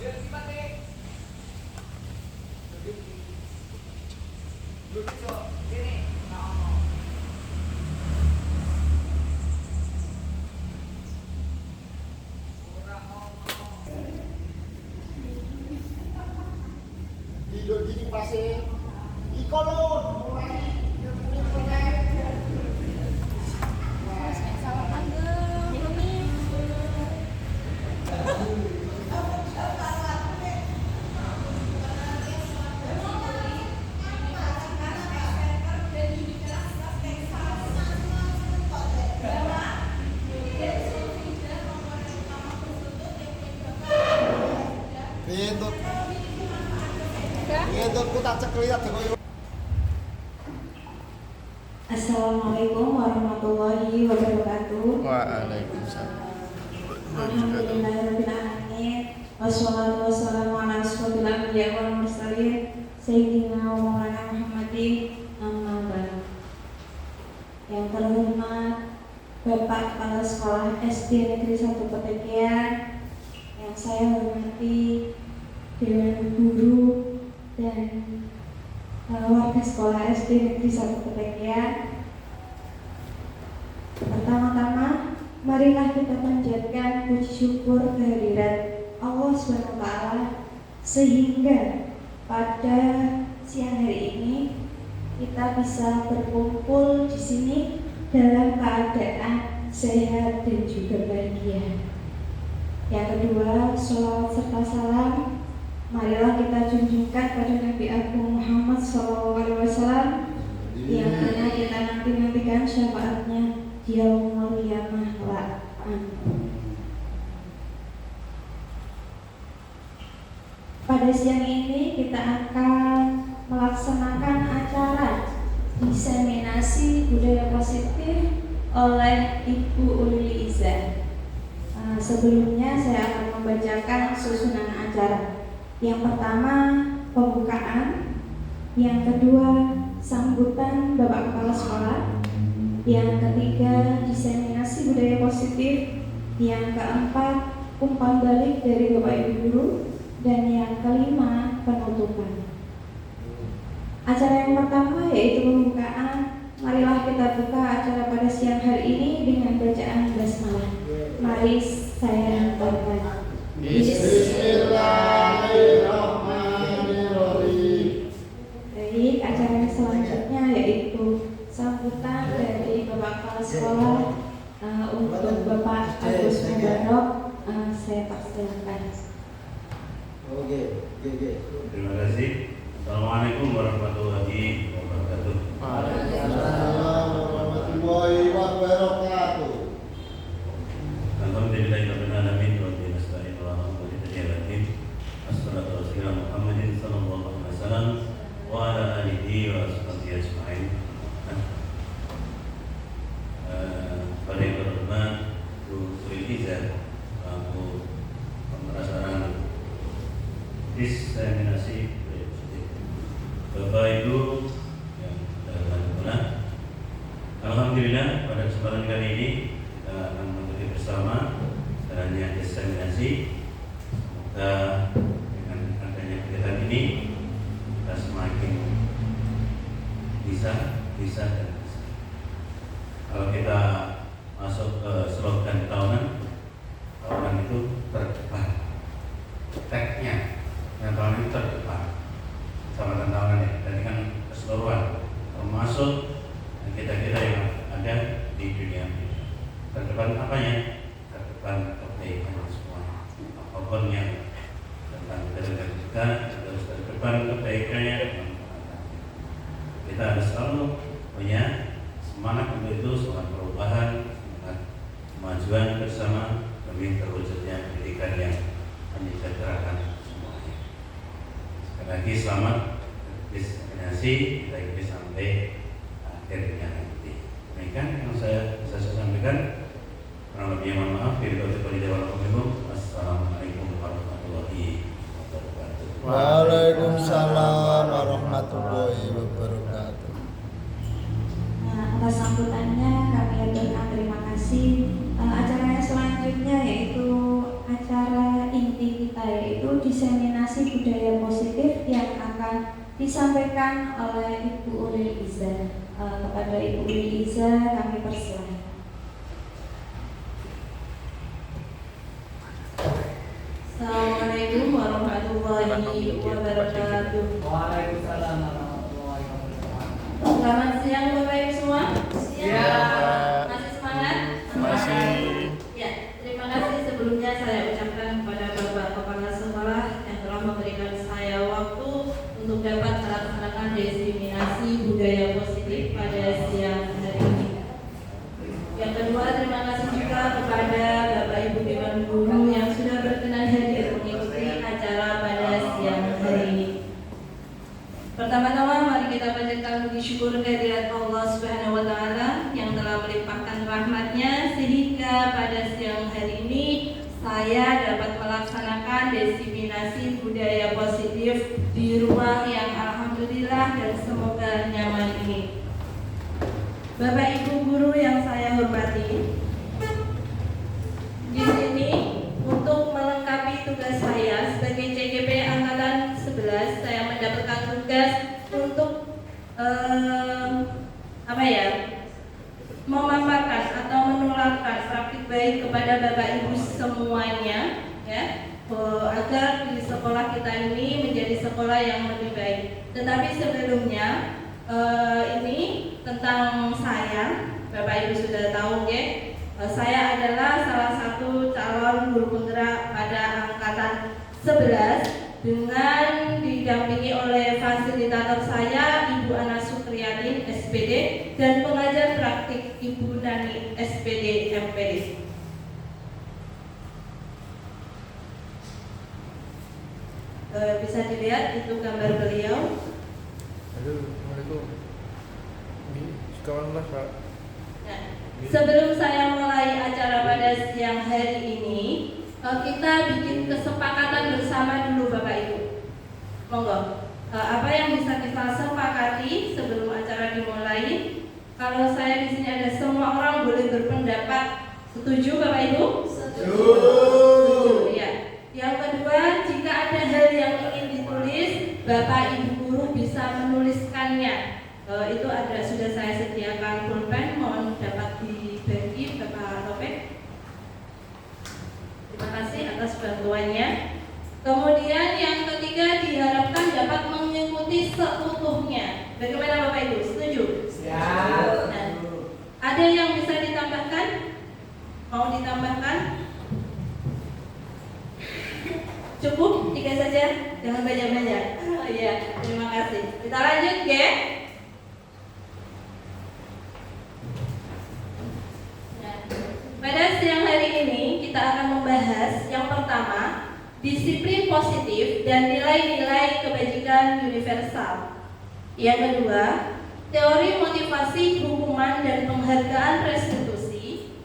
Di pasir ikolon mulai Itu tak cekliat koyo. Assalamualaikum warahmatullahi wabarakatuh. Waalaikumsalam. Alhamdulillahirabbil alamin. Wassalatu wassalamu ala asyrofil anbiya'i wal mursalin sayyidina wa maulana Muhammadin amma ba'd. Yang terhormat Bapak Kepala Sekolah SD Negeri 1 Petekian, yang saya hormati Dewan Guru dan warga sekolah SD Negeri 1 Petekian. Pertama-tama, marilah kita panjatkan puji syukur kehadirat Allah SWT sehingga pada siang hari ini kita bisa berkumpul di sini dalam keadaan sehat dan juga bahagia. Yang kedua, sholawat serta salam marilah kita junjungkan pada Nabi Agung Muhammad SAW, yang mana kita nantikan syafaatnya di yaumul qiyamah kelak. Pada siang ini kita akan melaksanakan acara diseminasi budaya positif oleh Ibu Ulili Iza. Sebelumnya saya akan membacakan susunan acara. Yang pertama, pembukaan. Yang kedua, sambutan Bapak Kepala Sekolah. Yang ketiga, diseminasi budaya positif. Yang keempat, umpan balik dari Bapak Ibu Guru. Dan yang kelima, penutupan. Acara yang pertama yaitu pembukaan. Marilah kita buka acara pada siang hari ini dengan bacaan basmalah. Mari saya hantarkan. Bismillahirrahmanirrahim. Baik, acara yang selanjutnya yaitu sambutan dari Bapak Kepala Sekolah untuk Bapak Agus Mubarok. Saya persilakan. Oke. Terima kasih. Assalamualaikum warahmatullahi wabarakatuh. Waalaikumsalam warahmatullahi wabarakatuh. Alhamdulillahirabbil alamin wa bihi nasta'in wa ala alihi wassalatu wassalamu ala Muhammadin sallallahu alaihi wasallam wa ala alihi wa sahbihi ajma'in. Pada yang terhormat Bu Ulili Iza, aku pemerasaran diseminasi Bapak Ibu yang berkenan. Alhamdulillah pada kesempatan kali ini kita akan mengikuti bersama jalannya diseminasi. Semoga dengan adanya kegiatan ini kita semakin bisa. Kalau kita masuk ke slogan tahunan itu terdepan. Tagnya yang tahunan itu terdepan. Sama tahunan ya, dan dengan keseluruhan termasuk kita yang ada di dunia. Terdepan apanya? Terdepan kebaikan semua. Apapun yang tentang kita harus terdepan kebaikannya. Kita harus selalu punya semangat untuk itu, semangat perubahan, semangat kemajuan bersama demi terwujudnya pendidikan yang menyejahterakan semuanya. Sekali lagi selamat diseminasi kita ikuti sampai akhirnya nanti. Demikian yang saya bisa sampaikan. Kurang lebihnya mohon maaf. Wassalamualaikum warahmatullahi wabarakatuh. Waalaikumsalam warahmatullahi wabarakatuh. Atas sambutannya kami aturkan terima kasih. Acara yang selanjutnya yaitu acara inti kita, yaitu akan disampaikan oleh Ibu Uli Iza. Kepada Ibu Uli Iza kami persilahkan. Assalamualaikum warahmatullahi wabarakatuh. Waalaikumsalam warahmatullahi wabarakatuh. Selamat siang Bapak Ibu semua. Siang. Masih semangat? Masih. Ya, terima kasih sebelumnya saya ucapkan kepada Bapak Kepala Sekolah yang telah memberikan saya waktu untuk dapat melaksanakan diseminasi budaya positif pada siang hari ini. Yang kedua, terima kasih juga kepada Bapak Ibu Dewan Guru yang sudah berkenan hadir mengikuti acara pada siang hari ini. Pertama-tama mari kita panjatkan puji syukur kehadirat Allah Subhanahu wa taala yang telah melimpahkan rahmat-Nya sehingga pada siang hari ini saya dapat melaksanakan diseminasi budaya positif di ruang yang alhamdulillah dan semoga nyaman ini. Bapak Ibu guru yang saya hormati, di sini untuk melengkapi tugas saya sebagai CGP Angkatan 11, saya mendapatkan tugas untuk memaparkan atau menularkan praktik baik kepada Bapak Ibu semuanya, ya, agar di sekolah kita ini menjadi sekolah yang lebih baik. Tetapi sebelumnya ini tentang saya, Bapak Ibu sudah tahu, ya. Saya adalah salah satu calon guru penggerak pada angkatan 11 dengan didampingi oleh fasilitator saya Ibu Ana Sukriyati SPD dan pengajar praktik Ibu Nani SPD MPD. Bisa dilihat itu gambar beliau. Assalamualaikum. Ini kawan lah Pak. Nah, sebelum saya mulai acara pada siang hari ini, kita bikin kesepakatan bersama dulu Bapak Ibu. Monggo. Apa yang bisa kita sepakati sebelum acara dimulai? Kalau saya di sini ada semua orang boleh berpendapat. Setuju Bapak Ibu? Setuju. Ya. Yang kedua, jika ada hal yang ingin ditulis, Bapak Ibu guru bisa menuliskannya. Itu sudah saya sediakan pulpen, mohon dapat dibagi Bapak Topik. Terima kasih atas bantuannya. Kemudian yang ketiga diharapkan dapat mengikuti seutuhnya. Bagaimana Bapak Ibu? Setuju? Siap. Nah, ada yang bisa ditambahkan? Mau ditambahkan? Cukup? 3 saja? Jangan banyak-banyak. Oh iya, terima kasih. Kita lanjut, ya. Pada siang hari ini kita akan membahas yang pertama, disiplin positif dan nilai-nilai kebajikan universal. Yang kedua, teori motivasi, hukuman dan penghargaan restitusi.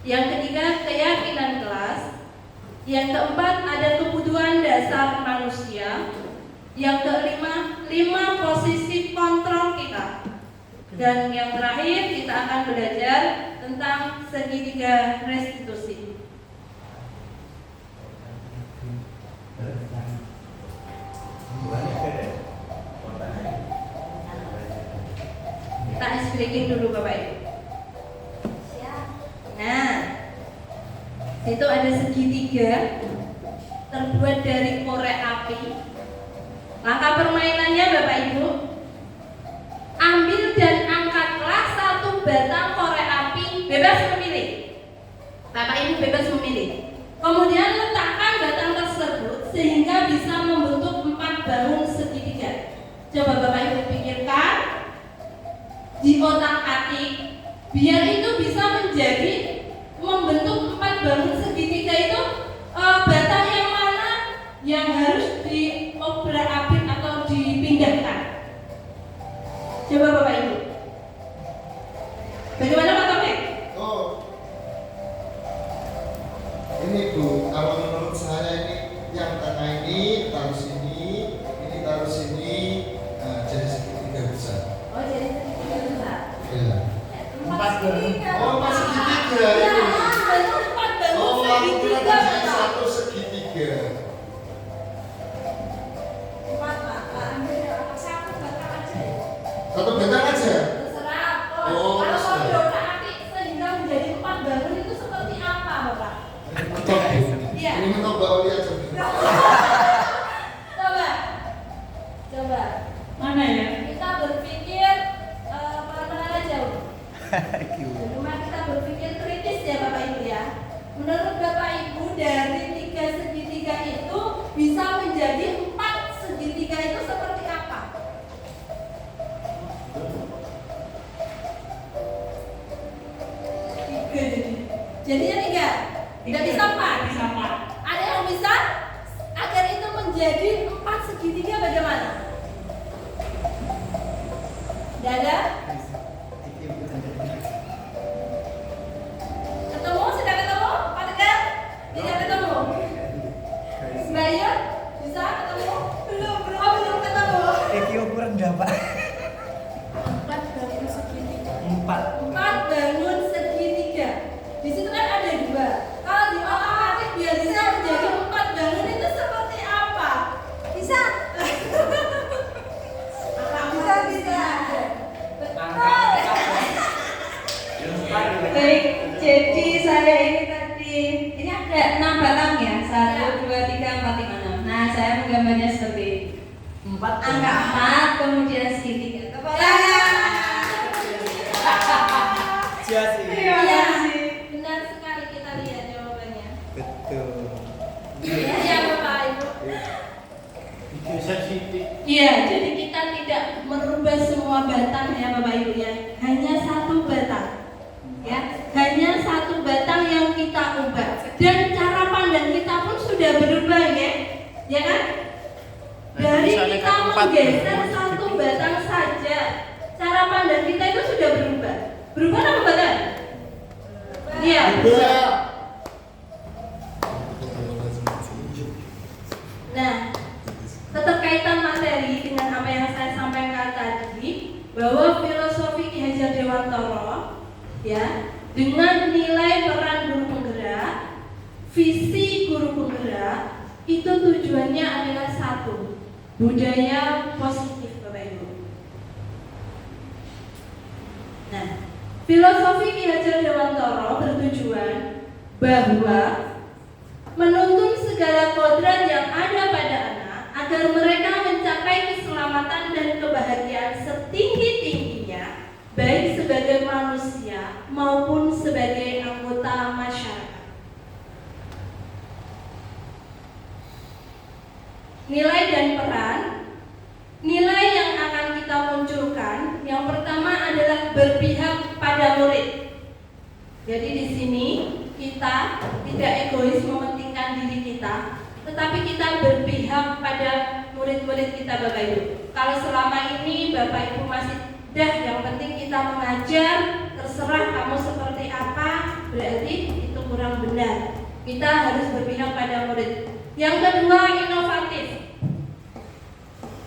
Yang ketiga, keyakinan kelas. Yang keempat, ada kebutuhan dasar manusia. Yang kelima, 5 posisi kontrol kita. Dan yang terakhir kita akan belajar tentang segitiga restitusi. Kita ice breaking dulu Bapak Ibu. Nah, itu ada segitiga terbuat dari korek api. Langkah permainannya Bapak Ibu, ambil dan angkatlah 1 batang korek api, bebas memilih. Bapak Ibu bebas memilih. Kemudian letakkan batang tersebut sehingga bisa membentuk 4 bangun segitiga. Coba Bapak Ibu pikirkan di otak-atik, biar itu bisa menjadi membentuk 4 bangun segitiga itu, batang yang mana yang harus diobrak-abrik atau dipindahkan? Coba Bapak Ibu. Bagaimana Pak Topik? Ini Bu, kalau menurut saya ini yang tengah ini taruh sini, ini taruh sini, jadi segitiga besar. Oh, jadi segitiga besar. Iya. 4 segitiga. Oh, pas segitiga ini. Oh, aku kira tadi 1 segitiga. 4 Pak, ambil Iya. Ini mencoba oli aja. Coba. Mana ya? Kita berpikir pelan-pelan aja. Cuma kita berpikir kritis ya Bapak Ibu ya. Menurut Bapak Ibu dari 3 segitiga itu bisa menjadi 4 segitiga itu seperti apa? Jadinya 3. Tidak bisa 4. Ada yang bisa agar itu menjadi 4 segitiga bagaimana? Tidak ada? Ketemu? Sudah ketemu? Pak Tegar? Tidak ketemu? Mbak Yun? Bisa ketemu? Belum ketemu. Ukuran berapa? 4 bangun segitiga. 4. 4 bangun segitiga. Di situ kan ada 2. Kalau di otak-atik biar bisa menjadi 4 bangun itu seperti apa? Bisa? Bisa. Baik, jadi saya ini tadi ini ada 6 batang ya, 1, 2, 3, 4, 5, 6. Nah, saya menggambarnya seperti 4. angka 4, kemudian segitiga. Kepala. Jasi. Iya, benar sekali kita lihat jawabannya. Betul. Iya, Bapak Ibu. Iya, jadi kita tidak merubah semua batang ya Bapak Ibu ya. Hanya 1 batang. Ya, hanya 1 batang yang kita ubah. Dan cara pandang kita pun sudah berubah ya. Ya kan? Dari kita menggeser 1 batang saja, cara pandang kita itu sudah berubah. Berubah apa batang? Iya. Nah, keterkaitan materi dengan apa yang saya sampaikan tadi, bahwa filosofi Ki Hajar Dewantara ya, dengan nilai peran guru penggerak, visi guru penggerak, itu tujuannya adalah 1, budaya positif Bapak Ibu. Nah, filosofi Ki Hajar Dewantara bertujuan bahwa menuntun segala kodrat yang ada pada anak agar mereka mencapai keselamatan dan kebahagiaan setinggi-tingginya, baik sebagai manusia maupun sebagai anggota masyarakat. Nilai dan peran. Nilai yang akan kita munculkan, yang pertama adalah berpihak pada murid. Jadi di sini kita tidak egois mementingkan diri kita, tetapi kita berpihak pada murid-murid kita Bapak Ibu. Kalau selama ini Bapak Ibu masih yang penting kita mengajar, terserah kamu seperti apa, berarti itu kurang benar. Kita harus berpihak pada murid. Yang kedua, inovatif.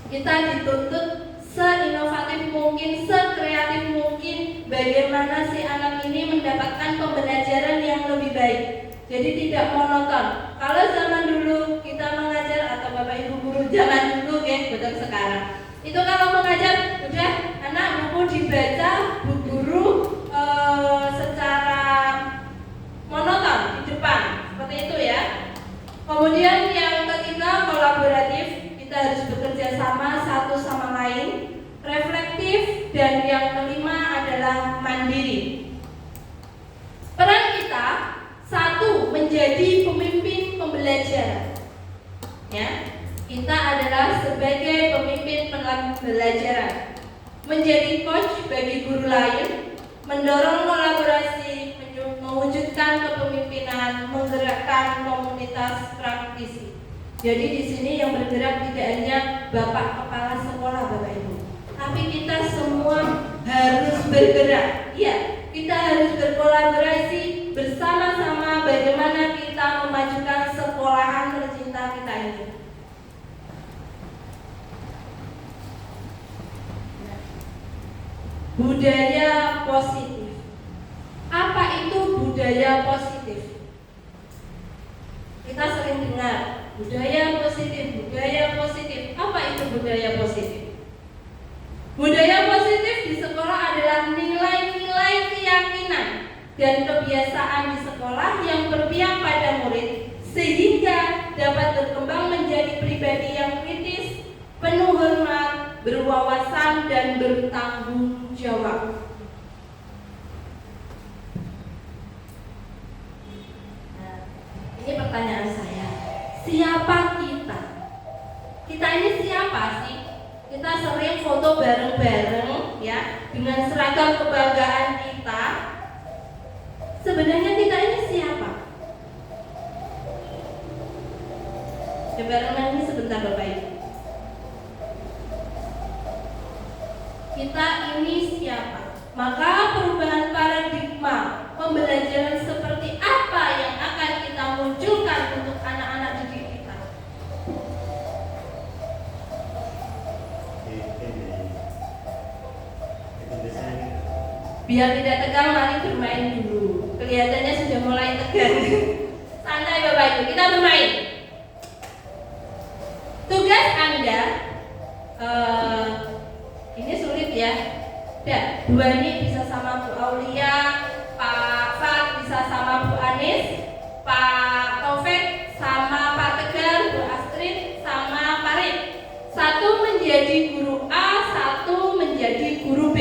Kita dituntut seinovatif mungkin, sekreatif mungkin, bagaimana si anak ini mendapatkan pembelajaran yang lebih baik. Jadi tidak monoton. Kalau zaman dulu kita mengajar, atau Bapak Ibu guru zaman dulu ya, betul sekarang. Itu kalau mengajar, udah anak buku dibaca, bu guru secara monoton di depan, seperti itu ya. Kemudian yang ketiga, kolaboratif. Kita harus bekerja sama satu sama lain, reflektif, dan yang kelima adalah mandiri. Peran kita, 1, menjadi pemimpin pembelajaran. Ya, kita adalah sebagai pemimpin pembelajaran, menjadi coach bagi guru lain, mendorong kolaborasi, mewujudkan kepemimpinan, menggerakkan komunitas praktisi. Jadi di sini yang bergerak tidak hanya Bapak Kepala Sekolah Bapak Ibu, tapi kita semua harus bergerak. Iya, kita harus berkolaborasi bersama-sama bagaimana kita memajukan sekolahan tercinta kita ini. Budaya positif. Apa itu budaya positif? Kita sering dengar budaya positif, budaya positif. Apa itu budaya positif? Budaya positif di sekolah adalah nilai-nilai keyakinan dan kebiasaan di sekolah yang berpihak pada murid, sehingga menjadi pribadi yang kritis, penuh hormat, berwawasan, dan bertanggung jawab. Nah, ini pertanyaan saya. Siapa kita? Kita ini siapa sih? Kita sering foto bareng-bareng ya dengan seragam kebanggaan kita. Sebenarnya kita ini siapa? Coba renangi sebentar Bapak Ibu. Kita ini siapa? Maka perubahan paradigma pembelajaran seperti apa yang akan kita munculkan untuk anak-anak didik kita? Biar tidak tegang, mari bermain dulu. Kelihatannya sudah mulai tegang. Santai Bapak Ibu, kita bermain. Tugas Anda, ini sulit ya. Dua ini bisa sama Bu Aulia, Pak Fat bisa sama Bu Anis, Pak Taufik sama Pak Tegar, Bu Astrid sama Pak Rid. Satu menjadi guru A, satu menjadi guru B.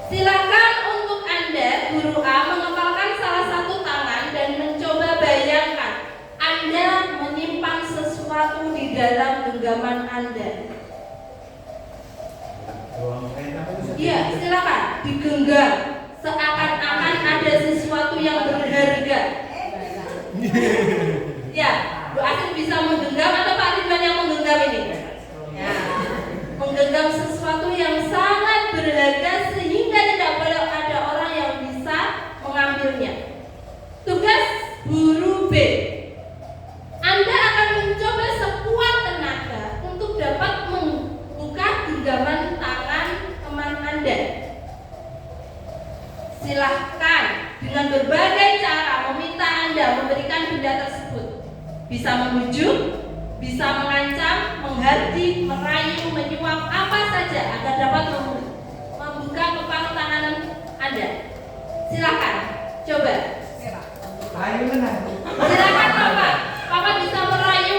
Silakan untuk Anda, guru A, mengepalkan salah satu tangan dan mencoba bayangkan Anda menyimpan sesuatu di dalam genggaman Anda. Iya, silakan digenggam seakan-akan ada sesuatu yang berharga. Ya, Bu Asin bisa menggenggam atau Pak Ridwan yang menggenggam ini? Ya, menggenggam sesuatu yang sangat berharga sehingga tidak boleh ada orang yang bisa mengambilnya. Tugas guru B, Anda akan mencoba sekuat tenaga untuk dapat membuka genggaman tangan teman Anda. Silahkan dengan berbagai cara meminta Anda memberikan benda tersebut. Bisa membujuk, bisa mengancam, menghardik, merayu, menyuap, apa saja agar dapat membuka kepala tangan Anda. Silakan, coba. Silakan Papa. Papa bisa merayu.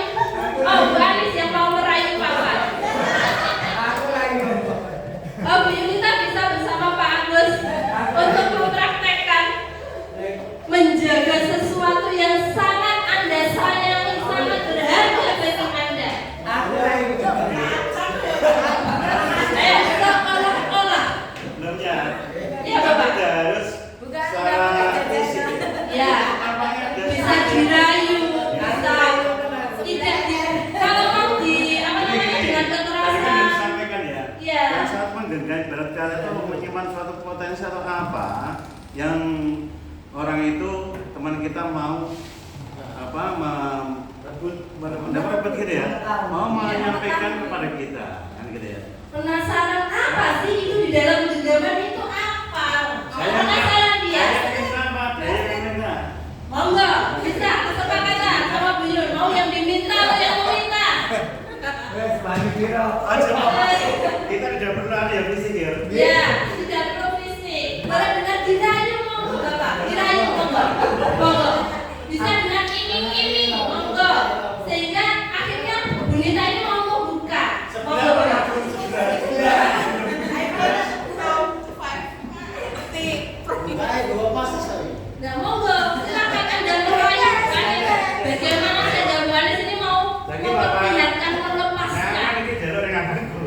Oh, Bu Anis yang mau merayu Papa. Oh, Bu Yunita bisa bersama Pak Agus untuk mempraktekkan menjaga sesuatu yang sangat Anda sayangi, sangat berharga bagi Anda. Ayo, seolah-olah. Ya, Bapak. Ya, bisa dirayu, bisa tidak di, kalau mau di apa namanya dengan kekerasan. Disampaikan ya. Iya. Yang saat menggenggam berat kali itu menyimpan suatu potensi atau apa yang orang itu teman kita mau apa mendapat gitu ya, mau menyampaikan kepada kita kan gitu ya. Penasaran apa sih itu di dalam genggaman itu apa? Penasaran dia? Monggo, bisa kesepakatan sama Bu Yun. Mau yang diminta atau yang meminta? Kita tidak perlu ada yang fisik ya. Ya, tidak perlu fisik. Kalau dengan dirayu monggo Bapak, dirayu monggo. Monggo. Bisa dengan iming-iming monggo. Sehingga akhirnya Bu Nita ini mau buka. Monggo Bapak. Nah, monggo, silakan Anda merayu. Bagaimana saja Bu Anis ini mau memperlihatkan melepasnya. Nah, ini jalur yang aku.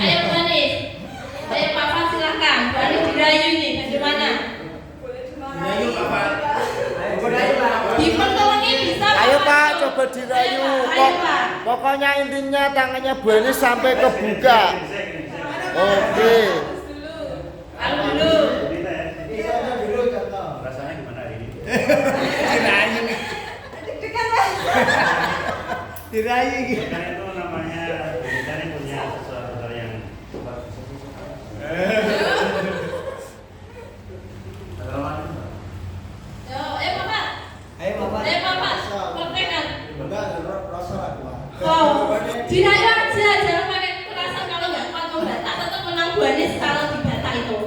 Ayo Bu Anis. Ayo Papa silakan. Bu Anis dirayu ini bagaimana? Ayo Bapak. Dipertolongi bisa Ayo Bapak. Pak, coba dirayu. Ayo Pak. Pokoknya intinya tangannya Bu Anis sampai kebuka. Oke. Tahu dulu. Rasanya gimana hari ini? Dirayu. Dirayu gitu. Karena itu namanya kita ini punya sesuatu hal yang Yo, Bapak. Ayo Bapak. Ayo Bapak. Praktekkan. Enggak, rasa aku. Oh, dirayu aja, jangan pakai kekerasan. Kalau nggak kuat membantah, tetap menang Bu Anis kalau dibantah itu.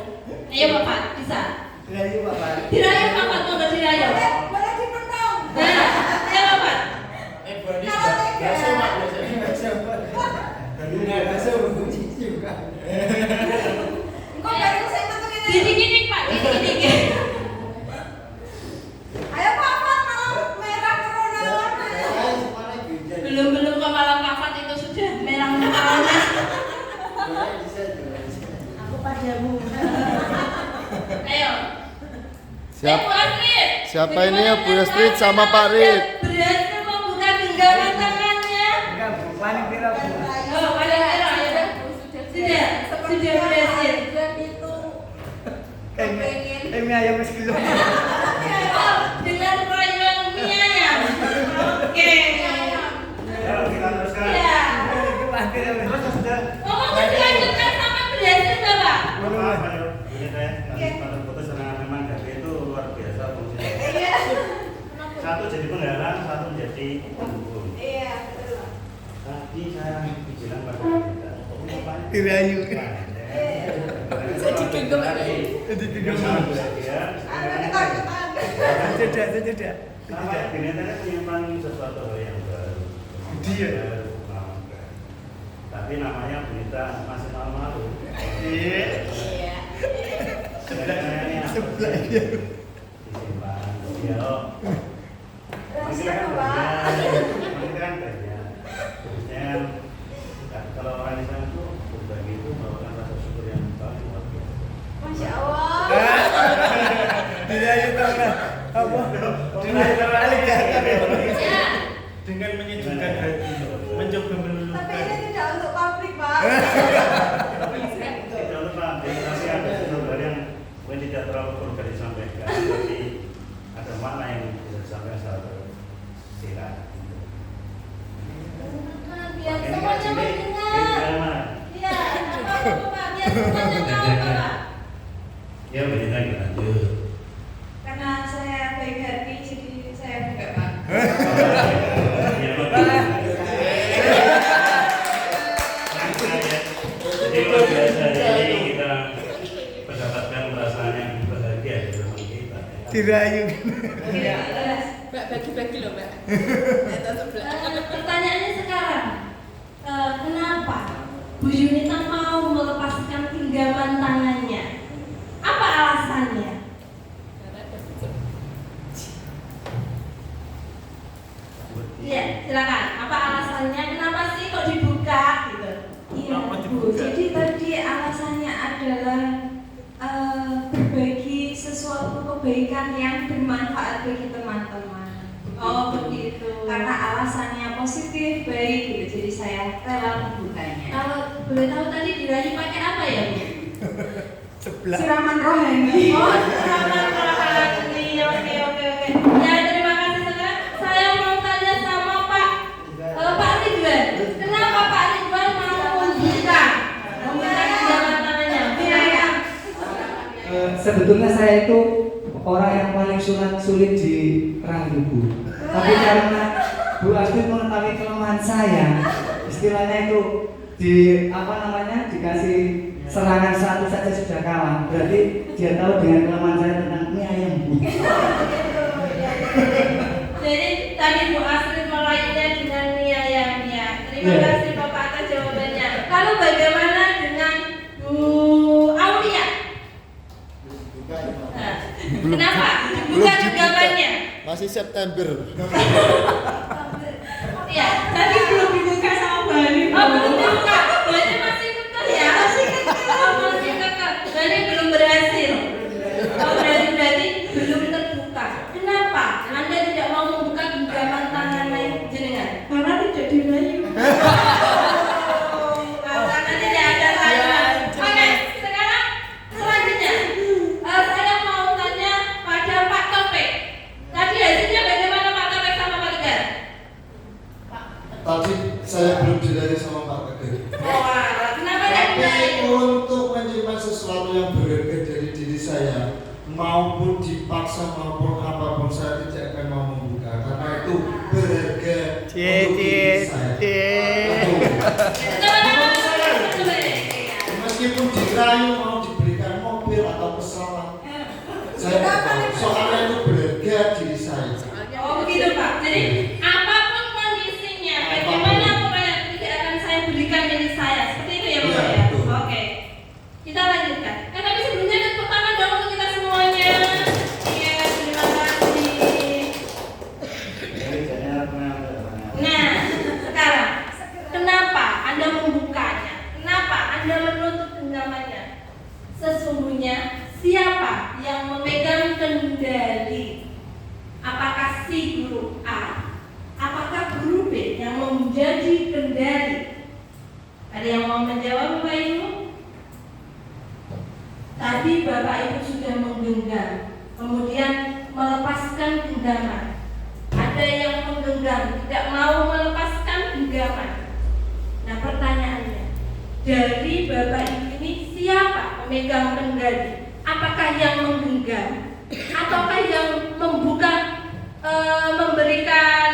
Ayo Bapak, bisa. Dirayu Bapak. Dirayu Bapak, monggo dirayu. Boleh dipotong. Nah, ayo Bapak. Siap- Bu Astrid. siapa Bagaimana ini ya, Bu dengan Astrid Mas? sama Kenapa Pak Rid? sudah berhasil membuka genggaman tangannya? Paling pira Bu. Oh, paling kira ya. Sudah berhasil. Mie ayam wis kilo. Oh, dengan rayuan mie ayam. Oke. Ya, kita teruskan. Ya. Terus sudah. Oh, masih dilanjutkan sampai berhasil, Bapak. Maaf, ayo. Ini teh, pada putus karena memang Gavi itu luar biasa fungsinya. Satu jadi penggalang, satu jadi pendukung. Tadi saya bilang pada kita. Dirayu. Jadi gendong lagi. Jadi gendong Tidak. Nama binatangnya menyimpan sesuatu hal yang baru. Dia. Tapi namanya berita masih malu-malu. Iya. Sebenarnya Sebelah dia. disimpan. Ya, oh. Ini kan banyak. Ini kan banyak. Terusnya kalau orang Islam itu berbagi itu merupakan rasa syukur yang paling luar biasa. Masya Allah. Dirayu tangan. Apa? Dirayu terbalik ya. Dengan menyejukkan hati, mencoba meluluhkan. Tapi ini tidak untuk pabrik, Pak. Tidak lupa, masih ada sesuatu hal yang mungkin tidak terlalu perlu disampaikan, tapi ada makna yang bisa disampaikan secara tersirat. Biar semuanya mendengar. Iya, Bapak, biar semuanya tahu, Bapak. Ya, berita lanjut. Karena saya baik hati, jadi saya buka, Pak. Ya, betul. Jadi luar biasa, jadi kita mendapatkan perasaan yang bahagia di rumah kita. Dirayu. Mbak bagi-bagi loh Mbak. Pertanyaannya sekarang, kenapa Bu Yunita mau melepaskan genggaman tangannya? Apa alasannya? Iya, silakan. Apa alasannya? Kenapa sih kok dibuka gitu? Iya, Bu, jadi tadi alasannya adalah berbagi sesuatu kebaikan yang bermanfaat bagi teman-teman. Oh, begitu. Karena alasannya positif, baik gitu, jadi saya rela membukanya. Kalau boleh tahu tadi dirayu pakai apa ya, Bu? Sebelah. Siraman rohani. Oh, selamat rohani. Oke. Ya, terima kasih sekarang. Saya mau tanya sama Pak Ridwan. Kenapa Pak Ridwan mau membuka genggaman tangannya? Biaya. Sebetulnya saya itu orang yang paling sulit dirangkul. Tapi karena Bu Astrid mengetahui kelemahan saya, istilahnya itu dikasih serangan satu saja sudah kalah. Berarti dia tahu dengan kelemahan saya tentang mie ayam, Bu. Jadi tadi Bu Astrid meraihnya dengan mie ayam ya. Terima kasih Bapak atas jawabannya. Lalu bagaimana dengan Bu Aulia? Nah, kenapa? Bukan genggamannya. Masih September. Ya, tadi belum dibuka sama Bali. Oh, belum dibuka. Bali masih kekeh ya? Masih kekeh. Oh, masih kekeh. Bali belum berhasil. Oh, berarti belum terbuka. Kenapa? Anda tidak mau membuka genggaman tangan jenengan? Karena tidak dirayu. Karena tidak ada rayuan. Oke, sekarang selanjutnya saya mau tanya pada Pak Taufik. Tadi hasilnya bagaimana Pak Taufik sama Pak Tegar? Tadi saya belum dirayu sama Pak Tegar. Wah, kenapa tidak Tapi dirayu? untuk menyimpan sesuatu yang berharga dari diri saya, maupun dipaksa maupun apapun, saya tidak akan mau membuka karena itu berharga untuk diri saya. Meskipun dirayu mau diberikan mobil atau pesawat, saya tidak tahu. Soalnya itu berharga diri saya. Oh begitu Pak. Jadi apapun kondisinya, bagaimana pokoknya tidak akan saya berikan milik saya. Seperti itu ya Bapak Iya, ya. betul. Oke. Kita lanjutkan. Tapi sebelumnya tepuk tangan dong untuk kita semuanya. Iya, terima kasih. Nah, sekarang kenapa Anda membukanya? Kenapa Anda menutup genggamannya? genggaman. Ada yang menggenggam, tidak mau melepaskan genggaman. Nah, pertanyaannya, dari Bapak Ibu ini siapa pemegang kendali? Apakah yang menggenggam ataukah yang memberikan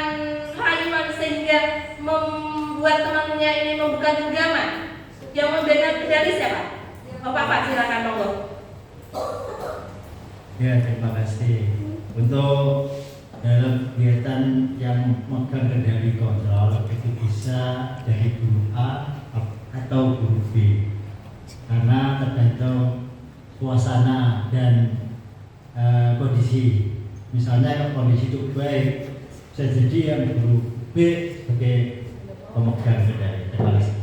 rayuan sehingga membuat temannya ini membuka genggaman? Yang memegang kendali siapa? Pak, silakan monggo. Ya, terima kasih. Untuk dalam kegiatan yang megang kendali kontrol itu bisa dari guru A atau guru B, karena tergantung suasana dan kondisi. Misalnya kondisi itu baik, bisa jadi yang guru B sebagai pemegang kendali. Terima kasih.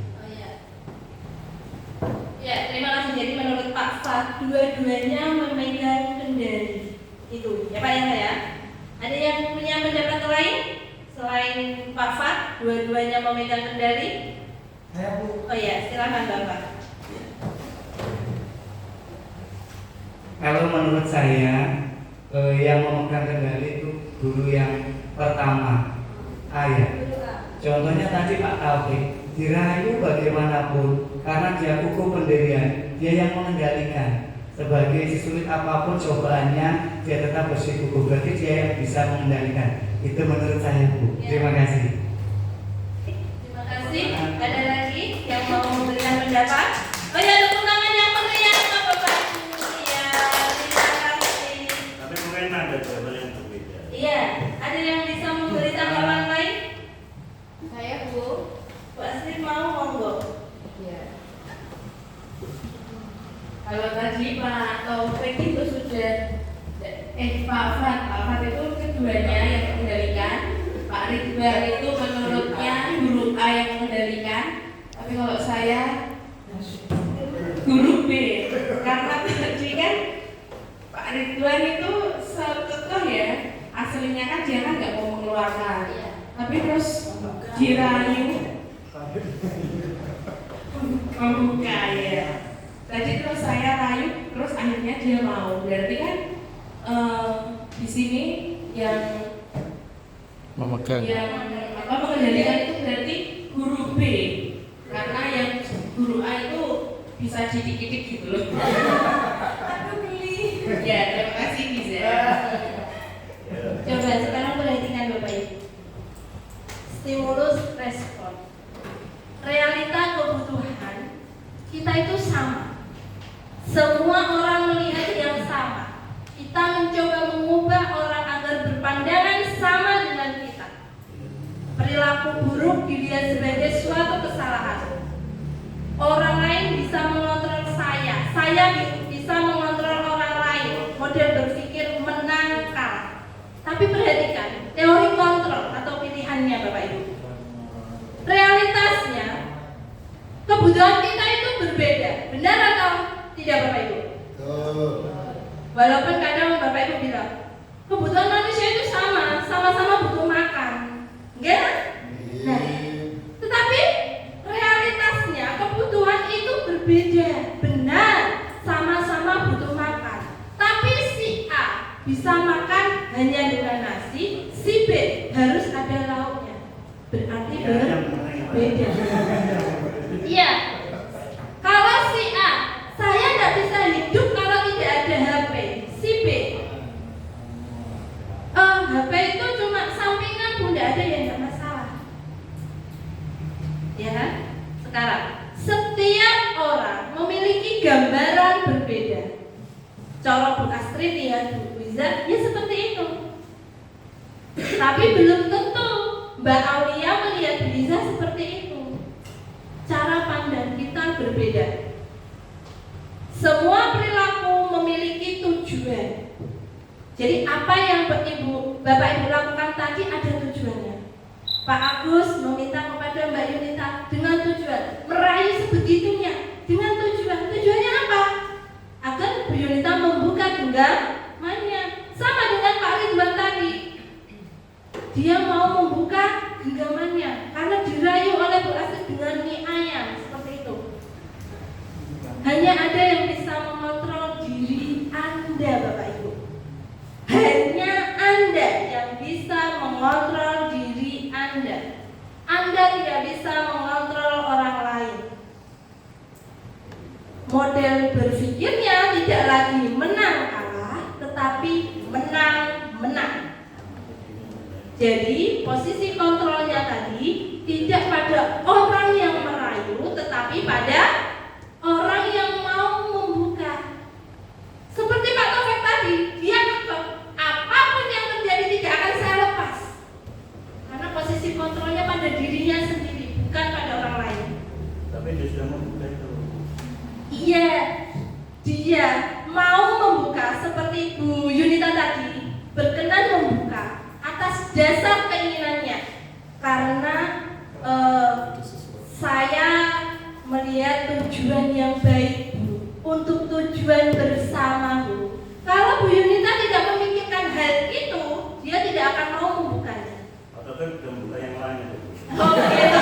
Ya, terima kasih. Jadi menurut Pak Fat, dua-duanya memegang kendali. Itu, ya Pak ya. Ada yang punya pendapat lain selain Pak Fat, dua-duanya memegang kendali? Saya Bu. Oh ya, silakan Bapak. Kalau menurut saya yang memegang kendali itu guru yang pertama, ayah. Contohnya tadi Pak Taufik, dirayu bagaimanapun karena dia kukuh pendirian, dia yang mengendalikan. Sebagai sesulit apapun cobaannya, dia tetap bersikukuh. Berarti dia yang bisa mengendalikan. Itu menurut saya, Bu. Terima kasih. Terima kasih. Ada lagi yang mau memberikan pendapat? Oh ya, tepuk tangan yang meriah untuk Bapak Ibu. Ya, terima kasih. Tapi mungkin ada jawaban yang berbeda. Iya, ada yang bisa memberi tanggapan lain? Saya Bu. Bu Asri mau monggo. Ya. Kalau tadi Pak Taufik itu sudah Pak Fat itu keduanya yang mengendalikan, Pak Ridwan itu menurutnya guru A yang mengendalikan, tapi kalau saya guru B, karena tadi kan Pak Ridwan itu sekekeh ya, aslinya kan dia kan nggak mau mengeluarkan, tapi terus dirayu membuka ya. Tadi terus saya rayu, terus akhirnya dia mau. Berarti kan di sini yang mengendalikan itu berarti guru B, karena yang guru A itu bisa didik-didik gitu loh. Aduh geli. Ya, terima kasih bisa. Coba sekarang perhatikan Bapak Ibu. Stimulus respon. Realita kebutuhan kita itu sama. Semua orang melihat yang sama. Kita mencoba mengubah orang agar berpandangan sama dengan kita. Perilaku buruk dilihat sebagai suatu kesalahan. Orang lain bisa mengontrol saya bisa mengontrol orang lain. Model berpikir menangkal. Tapi perhatikan, teori kontrol atau pilihannya Bapak Ibu. Realitasnya, kebutuhan kita itu berbeda. Benar atau tidak Bapak Ibu? Walaupun kadang Bapak Ibu bilang kebutuhan manusia itu sama-sama butuh makan, enggak? Nah, tetapi realitasnya kebutuhan itu berbeda. Benar, sama-sama butuh makan. Tapi si A bisa makan hanya dengan nasi, si B harus ada lauknya. Berarti berbeda. Iya. Kalau si A, saya tidak bisa hidup kalau tidak ada HP. Si B, HP itu cuma sampingan pun tidak ada yang tidak masalah. Ya kan? Sekarang, setiap orang memiliki gambaran berbeda. Cara Bu Astrid lihat Bu Wiza, ya seperti itu. Tapi belum tentu Mbak Aulia melihat Bu Wiza seperti itu. Cara pandang kita berbeda. Semua perilaku memiliki tujuan. Jadi apa yang Bapak Ibu lakukan tadi ada tujuannya. Pak Agus meminta kepada Mbak Yunita dengan tujuan meraih sebegitunya, dengan tujuannya apa? Agar Bu Yunita membuka genggamannya. Sama dengan Pak Ridwan tadi, dia mau membuka genggamannya karena dirayu oleh Bu Asri dengan mie ayam seperti itu. Hanya ada yang bisa mengontrol diri Anda Bapak Ibu. Hanya Anda yang Anda tidak bisa mengontrol orang lain. Model berpikirnya tidak lagi menang kalah, tetapi menang menang. Jadi posisi kontrolnya tadi tidak pada orang yang merayu, tetapi pada orang yang mau membuka. Seperti Pak Taufik tadi, dia ngomong apapun yang terjadi tidak akan saya lepas. Karena posisi kontrolnya pada dirinya sendiri, bukan pada orang lain. Tapi dia sudah membuka itu. Iya, dia mau membuka seperti Bu Yunita tadi, berkenan membuka atas dasar keinginannya. Karena saya melihat tujuan yang baik, Bu, untuk tujuan bersama, Bu. Kalau Bu Yunita tidak memikirkan hal itu, dia tidak akan mau membukanya. Atau kan sudah membuka yang lain itu. Oh, gitu.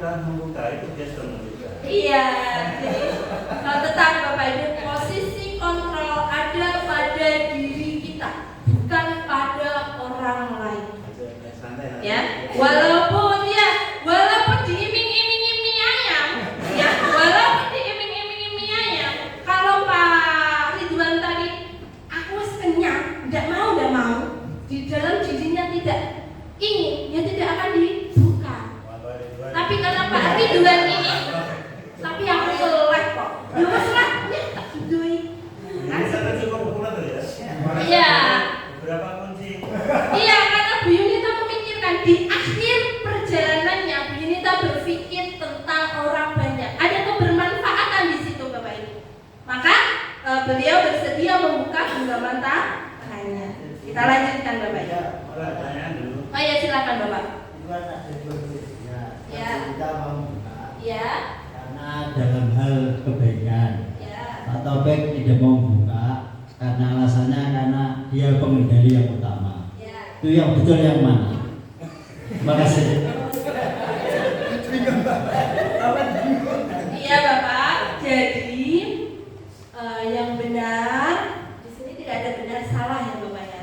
Membuka itu dia sudah membuka. Iya, jadi tetap Bapak Ibu, posisi kontrol ada pada diri kita, bukan pada orang lain. Ya, walaupun diiming-imingi mie ayam, ya, walaupun diiming-imingi mie ayam, kalau Pak Ridwan tadi, aku kenyang, tidak mau, di dalam dirinya tidak ingin, ya tidak akan dibuka. Tapi karena Pak Ridwan ini, tapi aku selek kok. Ya wes lah, ya tak sudui. Iya. Berapa kunci? Iya, karena Bu Yunita memikirkan di akhir perjalanannya, Bu Yunita berpikir tentang orang banyak. Ada kebermanfaatan di situ, Bapak Ibu. Maka beliau bersedia membuka genggaman tangannya. Kita lanjutkan, Bapak Ibu. Pertanyaan dulu. Oh ya, silakan Bapak. Ya. Kita mau buka. Ya. Karena dalam hal kebaikan. Ya. Pak Taufik tidak mau buka karena alasannya karena dia pengendali yang utama. Ya. Itu yang betul yang mana? Terima kasih. Iya Bapak. Jadi yang benar di sini tidak ada benar salah ya Bapak ya.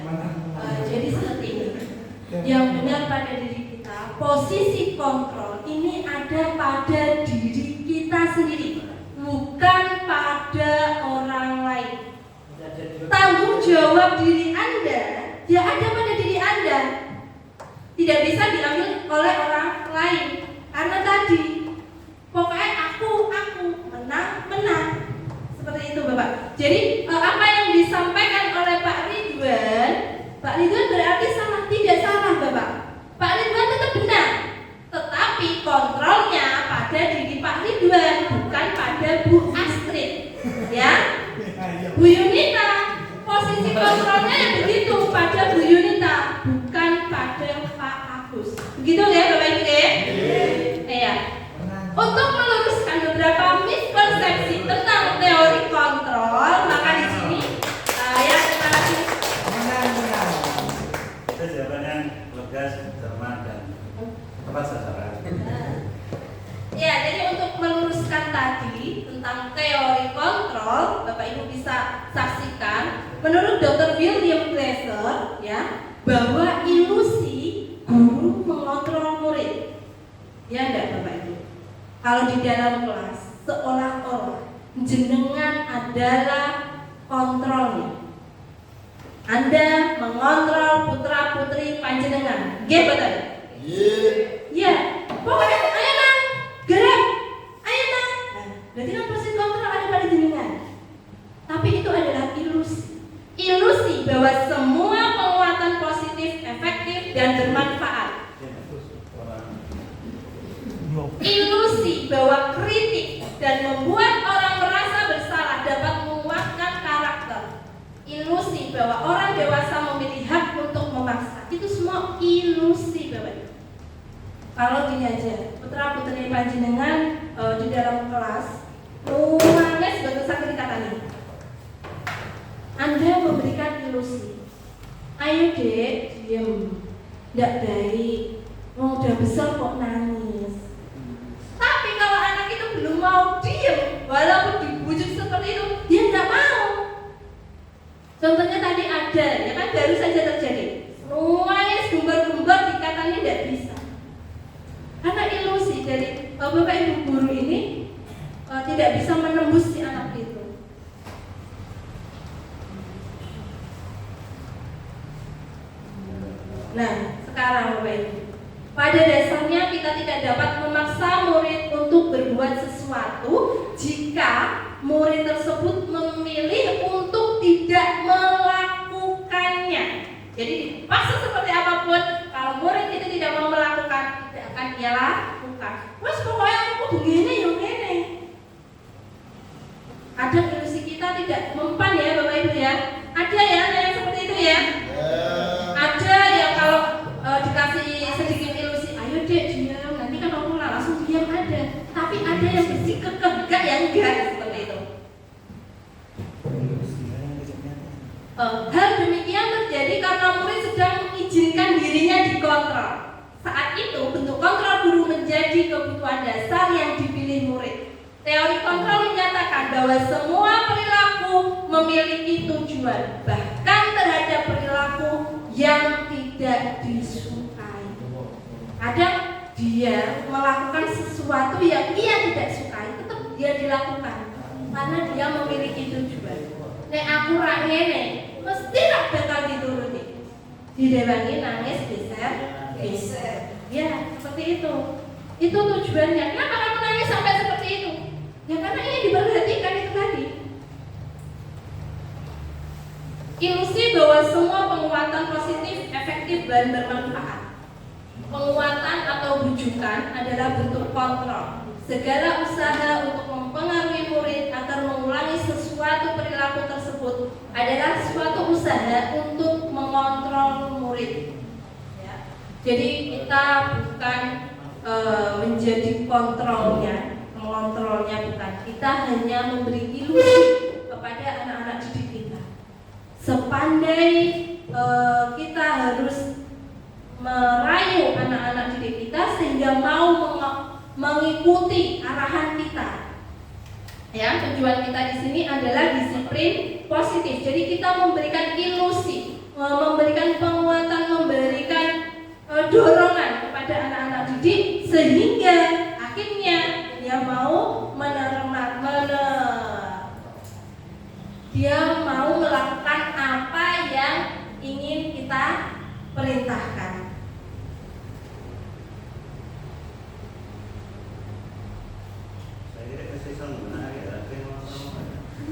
Jadi seperti ini. Yang benar pada diri kita, posisi kontrol ini ada pada diri kita sendiri, bukan pada orang lain. Tanggung jawab diri Anda ya ada pada diri Anda, tidak bisa diambil oleh orang lain. Karena tadi pokoknya aku menang seperti itu Bapak. Jadi apa yang disampaikan oleh Pak Ridwan berarti salah, tidak salah Bapak. Pak Ridwan tetap benar, tetapi kontrolnya pada diri Pak Ridwan, bukan pada Bu Astrid, ya. Bu Yunita, posisi kontrolnya yang begitu pada Bu Yunita, bukan pada Pak Agus. Begitu ya Bapak Ibu ya? Iya. Untuk meluruskan beberapa miskonsepsi tentang teori kontrol, maka di sini ya kita kasih. Itu jawabannya legas, cermat dan tepat sasaran. Ya, jadi untuk meluruskan tadi tentang teori kontrol, Bapak Ibu bisa saksikan menurut Dr. William Glasser ya, bahwa ilusi guru mengontrol murid. Ya enggak Bapak Ibu? Kalau di dalam kelas seolah-olah jenengan adalah kontrolnya. Anda mengontrol putra-putri panjenengan. Nggih betul? Iya. Pokoknya ayo nang, gerak. Ayo nang. Berarti kan posisi kontrol ada pada jenengan. Tapi itu adalah ilusi. Ilusi bahwa semua penguatan positif, efektif dan bermanfaat. Ilusi bahwa kritik dan membuat orang merasa bersalah dapat menguatkan karakter. Ilusi bahwa orang dewasa memiliki hak untuk memaksa. Itu semua ilusi Bapak. Kalau gini aja, putra putri panjenengan di dalam kelas rumahnya sebagai sakit dikatani. Anda memberikan ilusi. Ayo dek, diem. Nggak baik. Udah besar kok nangis. Tapi kalau anak itu belum mau diem, walaupun dibujuk seperti itu, dia nggak mau. Contohnya tadi ada ada, ya kan baru saja terjadi. Semuanya gembar-gembar dikatanya tidak bisa. Karena ilusi dari Bapak Ibu guru ini tidak bisa menembus si anak itu. Nah, sekarang Bapak Ibu, pada dasarnya kita tidak dapat memaksa murid untuk berbuat sesuatu jika murid tersebut memilih untuk tidak melakukannya. Jadi dipaksa seperti apapun, kalau murid itu tidak mau melakukan, tidak akan ia lakukan. Terus pokoknya aku begini yang ini. Kadang ilusi kita tidak mempan ya Bapak Ibu ya. Ada ya yang seperti itu ya. Ada yang kalau dikasih sedikit ilusi, ayo dek diam, nanti kan aku langsung diam ada. Tapi ada yang bersikeras enggak ya enggak seperti itu. Hal demikian terjadi karena murid sedang mengizinkan dirinya dikontrol. Saat itu bentuk kontrol guru menjadi kebutuhan dasar yang dipilih murid. Teori kontrol menyatakan bahwa semua perilaku memiliki tujuan, bahkan terhadap perilaku yang tidak disukai. Kadang dia melakukan sesuatu yang ia tidak sukai, tetap dia dilakukan karena dia memiliki tujuan. Nek aku rak ngene, mesti rak bakal dituruti. Didewangi nangis geser. Ya, seperti itu. Itu tujuannya. Kenapa kamu nangis sampai seperti itu? Ya karena ingin diperhatikan itu tadi. Ilusi bahwa semua penguatan positif, efektif dan bermanfaat. Penguatan atau bujukan adalah bentuk kontrol. Segala usaha untuk mempengaruhi murid agar mengulangi sesuatu perilaku tersebut adalah suatu usaha untuk mengontrol murid. Ya. Jadi kita bukan menjadi kontrolnya, mengontrolnya bukan. Kita hanya memberi ilusi kepada anak-anak didik kita. Sepandai kita harus merayu anak-anak didik kita sehingga mau mengikuti arahan kita. Ya, tujuan kita di sini adalah disiplin positif. Jadi kita memberikan ilusi, memberikan penguatan, memberikan dorongan kepada anak-anak didik sehingga akhirnya dia mau dia mau melakukan apa yang ingin kita perintahkan.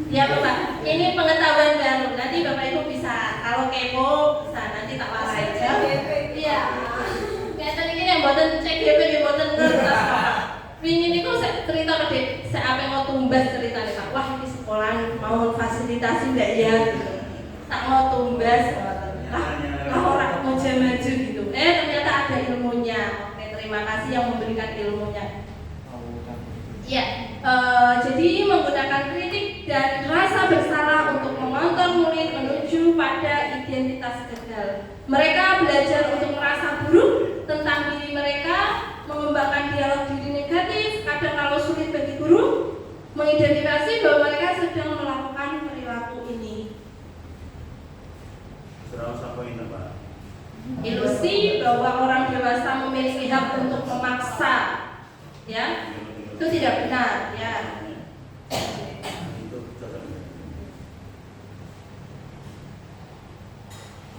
Ya Bapak, ini pengetahuan baru. Nanti Bapak Ibu bisa, kalau kepo bisa nanti tak warai aja. Iya. Kayak tadi ini yang buatan CGP, yang buatan ngertas Bapak. Ingin itu saya cerita ke dek, saya apa mau tumbas cerita nih Pak. Wah ini sekolah mau fasilitasi enggak ya? Tak mau tumbas, lah orang mau maju gitu. Ternyata ada ilmunya. Oke, terima kasih yang memberikan ilmunya. Iya. Jadi menggunakan kritik dan rasa bersalah untuk mengontrol murid menuju pada identitas gagal. Mereka belajar untuk merasa buruk tentang diri mereka, mengembangkan dialog diri negatif. Kadang kalau sulit bagi guru mengidentifikasi bahwa mereka sedang melakukan perilaku ini. Ilusi bahwa orang dewasa memiliki hak untuk memaksa, ya. Itu tidak benar, ya.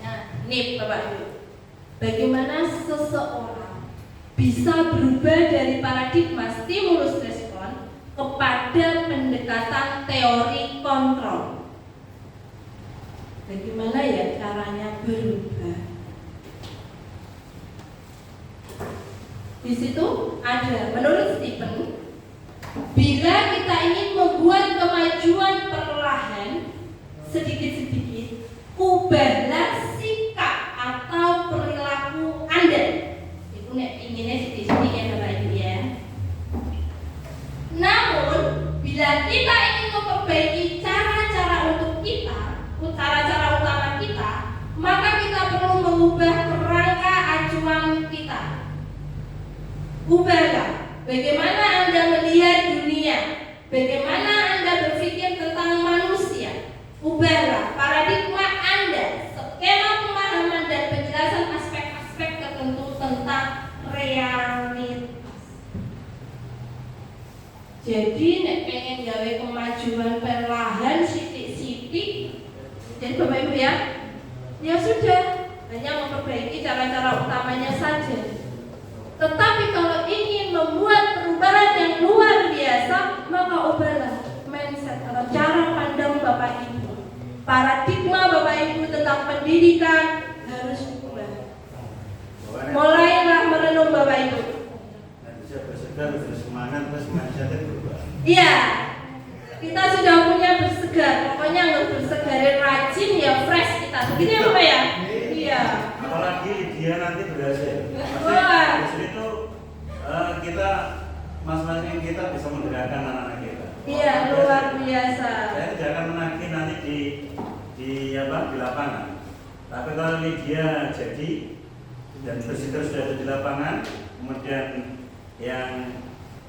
Nah, ini Bapak Ibu, bagaimana seseorang bisa berubah dari paradigma stimulus respon kepada pendekatan teori kontrol? Bagaimana ya caranya berubah? Di situ ada, menurut Stephen, bila kita ingin membuat kemajuan perlahan sedikit-sedikit, ubahlah sikap atau perilaku Anda. Itu inginnya sedikit-sedikit ya Bapak Ibu ya. Namun, bila kita ingin memperbaiki cara-cara untuk kita, cara-cara utama kita, maka kita perlu mengubah kerangka acuan kita. Ubahlah bagaimana Anda melihat dunia, bagaimana Anda berpikir tentang manusia. Ubahlah paradigma Anda Jadi nek pengen gawe kemajuan perlahan sithik-sithik, jadi Bapak Ibu ya sudah, hanya memperbaiki cara-cara utamanya saja. Tetapi kalau ingin membuat perubahan yang luar biasa, maka ubahlah mindset atau cara pandang Bapak Ibu. Paradigma Bapak Ibu tentang pendidikan harus berubah. Mulailah merenung Bapak Ibu. Bisa bersegar, bersemangat, terus mindsetnya berubah. Iya, kita sudah punya bersegar. Pokoknya nggak bersegarin rajin ya fresh kita. Begitu ya Bapak ya? Iya. Apalagi dia nanti berhasil. Wah. Maksudnya itu kita masing-masing kita bisa menggerakkan anak-anak kita. Iya, luar biasa. Saya tidak akan menagih nanti di lapangan. Tapi kalau dia jadi dan terus sudah ada di lapangan, kemudian yang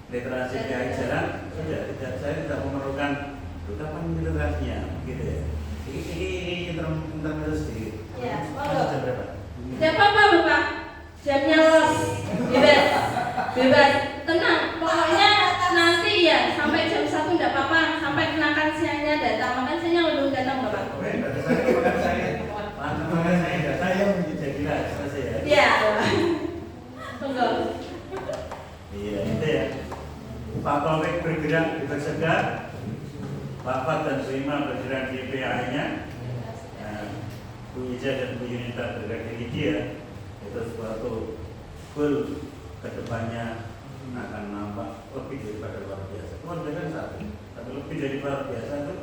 literasi keajaran, saya tidak memerlukan kapan literasinya, gitu ya. Ini intermezzo sedikit. Iya, Jam berapa? Tidak apa-apa Bapak, jamnya los, bebas, tenang. Pokoknya nanti ya sampai jam 1 tidak apa-apa, sampai kenakan siangnya datang, makan siangnya belum datang Bapak. Oke, berarti saya datang, jadilah selesai ya. Iya. Tunggu. Iya, itu ya. Pak Taufik bergerak di bersegar, Pak Fat dan Bu Ima bergerak di PA-nya, Bu Ija dan Bu Yunita bergerak di Lydia. Itu suatu goal kedepannya akan nampak lebih daripada luar biasa. Luar biasa kan satu, tapi lebih dari luar biasa itu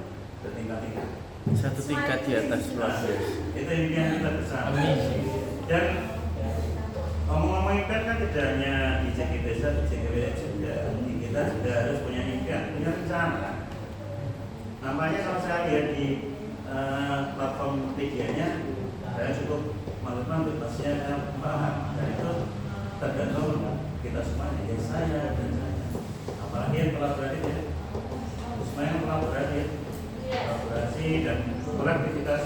bertingkat-tingkat. Satu tingkat di atas luar biasa. Itu impian kita bersama. Dan ngomong-ngomong impian kan tidak hanya di JKT saja, di JKT juga. Kita juga harus punya impian, punya rencana. Nampaknya kalau saya lihat di platform medianya, saya cukup malu-malu, pastinya saya paham. Dan itu tergantung kita semuanya, ya saya dan saya. Apalagi yang kolaboratif ya, semuanya yang kolaboratif, kolaborasi dan kolektivitas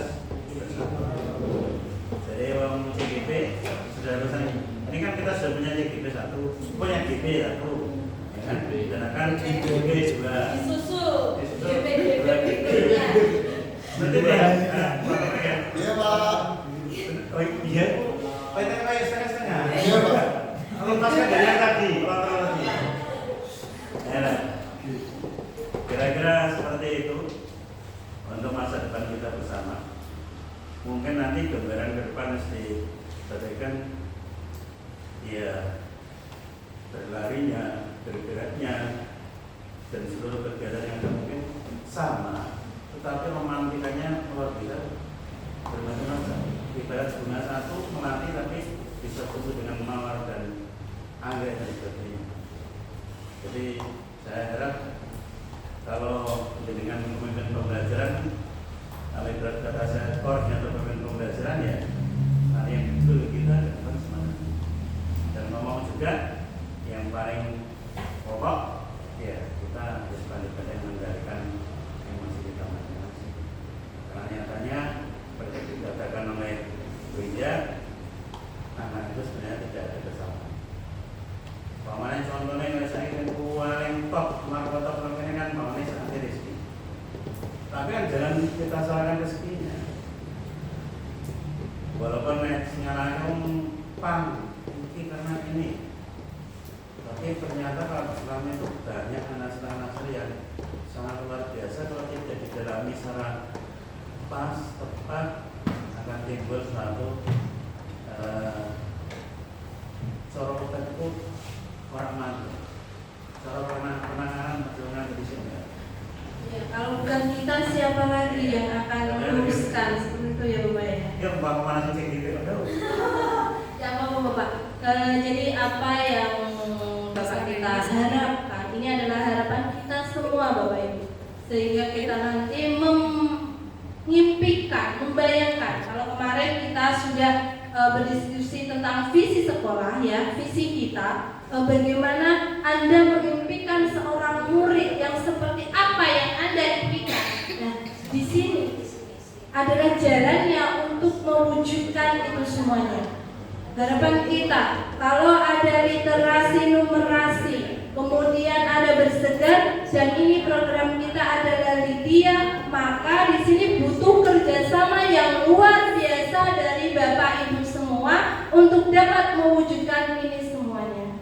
bersama. Jadi orang CGP sudah harusnya, ini kan kita sudah punya CGP 1, punya GP 1, ya kan? Dan akan GP juga. Susu. Betul ya? Iya Pak. Oh iya? Oh itu kayak setengah-setengah? Iya Pak. Kalau pasnya dari yang tadi, kontrol tadi. Ya, kira-kira seperti itu untuk masa depan kita bersama. Mungkin nanti gambaran ke depan mesti berikan ya berlarinya, bergeraknya dan seluruh kegiatan yang ada mungkin sama, tetapi romantikannya luar biasa bermacam-macam. Ibarat bunga satu melati tapi bisa tumbuh dengan mawar dan anggrek dan sebagainya. Jadi saya harap kalau dengan pemimpin pembelajaran, kalau ibarat kata saya koordinator pemimpin pembelajaran ya, nanti yang betul kita akan semangat. Dan ngomong juga yang paling pokok ya kita harus pandai-pandai mengendalikan emosi kita masing-masing. Karena nyatanya seperti dikatakan oleh Wija, anak itu sebenarnya tidak ada kesalahan. Pamannya contohnya yang saya ingin paling top, markotop namanya kan pamannya sangat rezeki. Tapi kan jangan kita salahkan rezekinya. Walaupun sinyalnya pang, mungkin karena ini. Tapi ternyata kalau selama itu banyak anak-anak yang sangat luar biasa kalau tidak didalami secara pas, tepat akan timbul suatu sorotan itu orang mati. Cara penanganan perjuangan di sini. Ya, kalau bukan kita siapa lagi yang akan meluruskan seperti itu ya Bapak ya? Ya Bapak mana sih gitu? Ya apa Bapak? Jadi apa yang Bapak kita harapkan ini adalah harapan kita semua Bapak Ibu, sehingga kita nanti mengimpikan, membayangkan. Kalau kemarin kita sudah berdiskusi tentang visi sekolah ya, visi kita. Bagaimana Anda mengimpikan seorang murid yang seperti apa yang Anda impikan? Nah, di sini adalah jalannya untuk mewujudkan itu semuanya. Harapan kita, kalau ada literasi numerasi, kemudian ada bersegar, dan ini program kita adalah Lydia. Maka di sini butuh kerjasama yang luar biasa dari Bapak Ibu semua untuk dapat mewujudkan ini semuanya.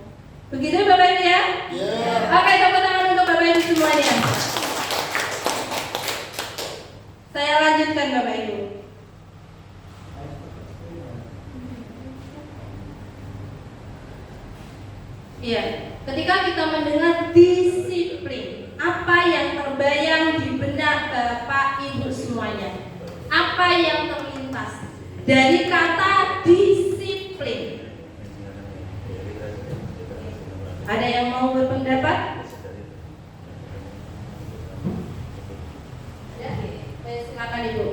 Begitu Bapak Ibu ya? Oke, tepuk tangan untuk Bapak Ibu semuanya. Saya lanjutkan Bapak Ibu. Iya, ketika kita mendengar disiplin, apa yang terbayang di benak Bapak Ibu semuanya? Apa yang terlintas dari kata disiplin? Ada yang mau berpendapat? Ya, silakan Ibu.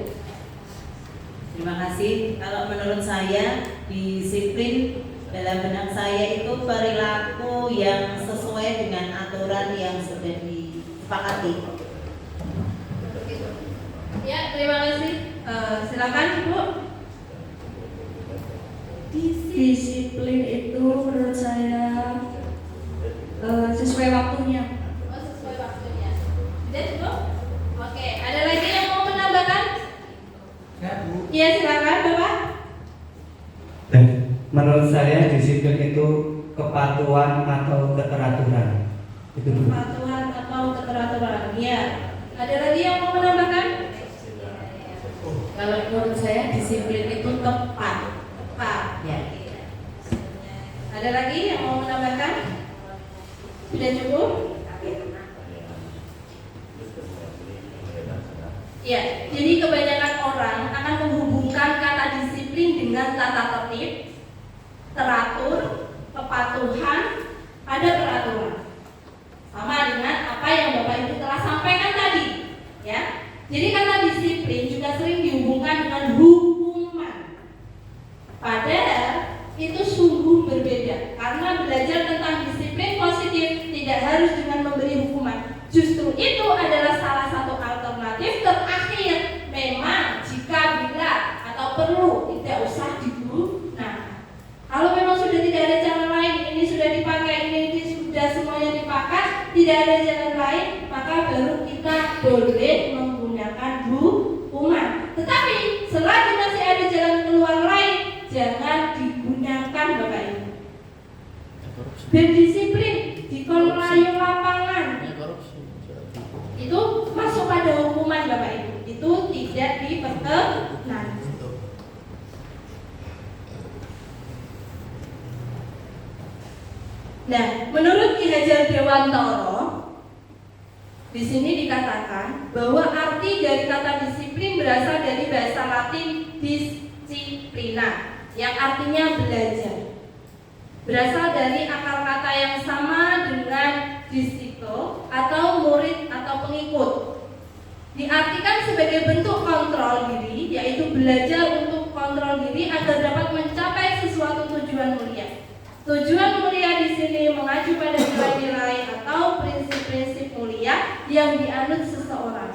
Terima kasih. Kalau menurut saya, disiplin dalam benak saya itu perilaku yang sesuai dengan aturan yang sudah disepakati. Ya, terima kasih. Silakan Ibu. Disiplin itu menurut saya sesuai waktunya. Oh, sesuai waktunya. Sudah cukup? Oke, ada lagi yang mau menambahkan? Ya, Bu. Iya, silakan Bapak. Dan menurut saya disiplin itu kepatuhan atau keteraturan. Itu Bu. Kepatuhan atau keteraturan. Iya. Ada lagi yang mau menambahkan? Kalau menurut saya disiplin itu tepat. Tepat. Ya. Ada lagi yang mau menambahkan? Sudah cukup? Ya, jadi kebanyakan orang akan menghubungkan kata disiplin dengan tata tertib, teratur, kepatuhan, pada peraturan. Sama dengan apa yang Bapak Ibu telah sampaikan tadi, ya. Jadi kata disiplin juga sering dihubungkan dengan hukuman. Padahal itu sungguh berbeda, karena belajar tentang disiplin positif tidak harus dengan memberi hukuman. Justru itu adalah salah satu alternatif terakhir. Memang jika bila atau perlu tidak usah diburu. Nah, kalau memang sudah tidak ada cara lain, ini sudah dipakai, ini sudah semuanya dipakai, tidak ada jalan lain, maka baru kita boleh menggunakan hukuman. Tetapi selagi masih ada jalan keluar lain, jangan digunakan Bapak Ibu. Berdisiplin di kolonial lapangan itu masuk pada hukuman Bapak Ibu. Itu tidak diperkenan. Nah, menurut Ki Hajar Dewantoro, di sini dikatakan bahwa arti dari kata disiplin berasal dari bahasa Latin disciplina, yang artinya belajar. Berasal dari akar kata yang sama dengan disciple atau murid atau pengikut. Diartikan sebagai bentuk kontrol diri, yaitu belajar untuk kontrol diri agar dapat mencapai sesuatu tujuan mulia. Tujuan mulia di sini mengacu pada nilai-nilai atau prinsip-prinsip mulia yang dianut seseorang.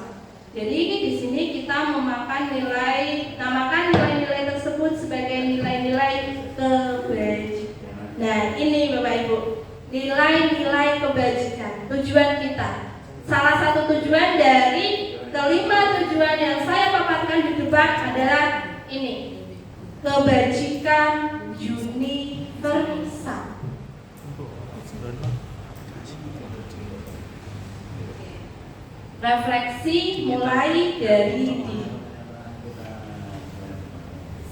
Jadi di sini kita namakan nilai-nilai tersebut sebagai nilai-nilai kebajikan. Nah, ini Bapak Ibu, nilai-nilai kebajikan, tujuan kita. Salah satu tujuan dari kelima tujuan yang saya paparkan di depan adalah ini, kebajikan universal. Refleksi mulai dari diri.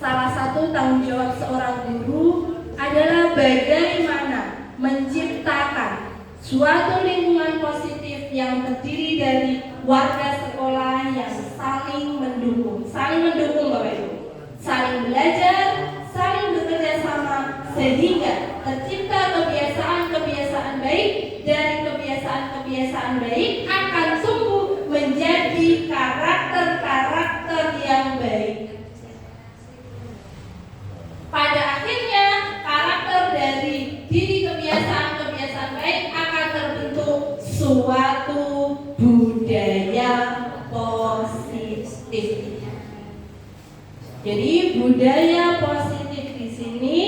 Salah satu tanggung jawab seorang guru adalah bagaimana menciptakan suatu lingkungan positif yang terdiri dari warga sekolah yang saling mendukung. Saling mendukung Bapak Ibu, saling belajar, saling bekerja sama, sehingga tercipta kebiasaan-kebiasaan baik. Dari kebiasaan-kebiasaan baik akan tumbuh menjadi karakter-karakter yang baik. Pada akhirnya karakter dari diri kebiasaan-kebiasaan baik akan terbentuk suatu budaya positif. Jadi budaya positif di sini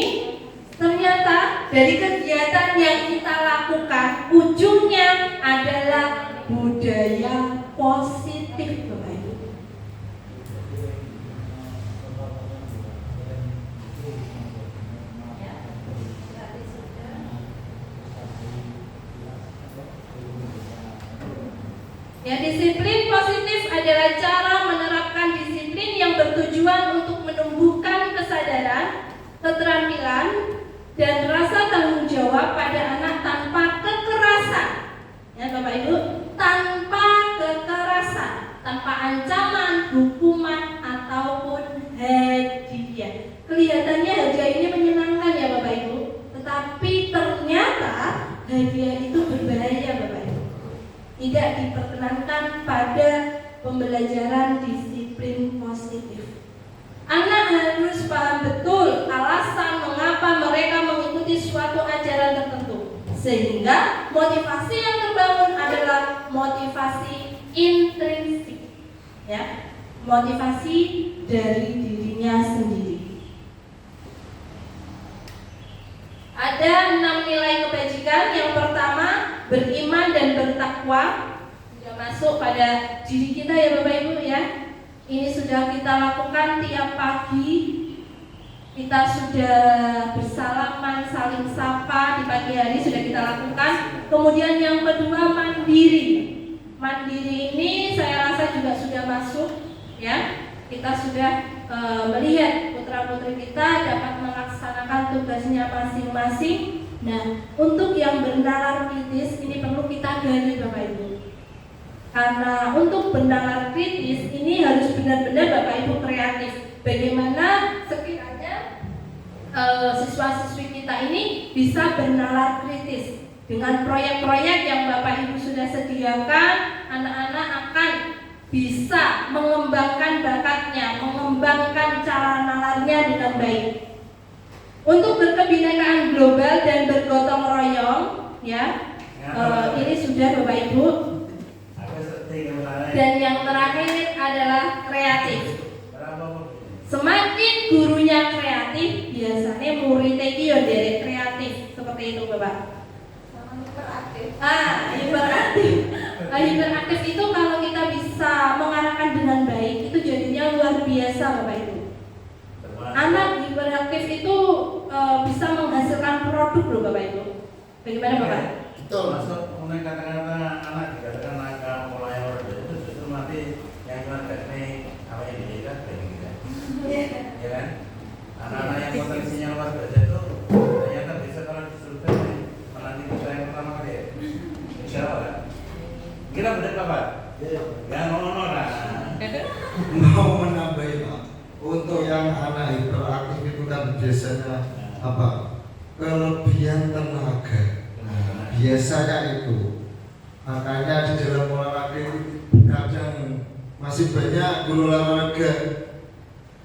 ternyata dari kegiatan yang kita lakukan ujungnya adalah budaya positif, Bapak Ibu. Ya, disiplin positif adalah cara menerapkan disiplin yang bertujuan untuk menumbuhkan kesadaran, keterampilan, dan rasa tanggung jawab pada anak tanpa kekerasan. Ya, Bapak Ibu, tanpa kekerasan, tanpa ancaman, hukuman, ataupun hadiah. Kelihatannya hadiah ini menyenangkan ya Bapak Ibu, tetapi ternyata hadiah itu berbahaya Bapak Ibu. Tidak diperkenankan pada pembelajaran disiplin positif. Anak harus paham betul alasan mengapa mereka mengikuti suatu ajaran tertentu, sehingga motivasi yang terbangun adalah motivasi intrinsik, ya, motivasi dari dirinya sendiri. Ada 6 nilai kebajikan. Yang pertama, beriman dan bertakwa. Sudah masuk pada diri kita ya Bapak Ibu ya. Ini sudah kita lakukan tiap pagi. Kita sudah bersalaman, saling sapa di pagi hari sudah kita lakukan. Kemudian yang kedua, mandiri. Mandiri ini saya rasa juga sudah masuk ya. Kita sudah melihat putra-putri kita dapat melaksanakan tugasnya masing-masing. Nah, untuk yang bernalar kritis ini perlu kita gali Bapak Ibu. Karena untuk bernalar kritis ini harus benar-benar Bapak Ibu kreatif. Bagaimana sekiranya siswa-siswi kita ini bisa bernalar kritis dengan proyek-proyek yang Bapak Ibu sudah sediakan, anak-anak akan bisa mengembangkan bakatnya, mengembangkan cara nalarnya dengan baik. Untuk berkebinekaan global dan bergotong royong, ya, ini sudah Bapak Ibu. Dan yang terakhir adalah kreatif. Semakin gurunya kreatif, biasanya muridnya itu dari kreatif, seperti itu Bapak. Hiperaktif. Hiperaktif itu kalau kita bisa mengarahkan dengan baik, itu jadinya luar biasa Bapak Ibu. Anak hiperaktif itu bisa menghasilkan produk loh Bapak Ibu. Bagaimana Bapak? Betul. Masuk mengenai kata-kata anak dikatakan nakal, mulai order itu justru nanti yang keluar teknik apa yang dididik dari kita. Ya kan? Anak-anak yang potensinya luar biasa itu ternyata bisa kalau disurvei menanti kita yang pertama kali ya. Insya Allah. Kira benar Bapak? Ya ngono lah. Mau menambahi Pak. Untuk yang anak hiperaktif itu kan biasanya apa? Kelebihan tenaga. Nah, biasanya itu. Makanya di dalam olahraga kadang masih banyak guru olahraga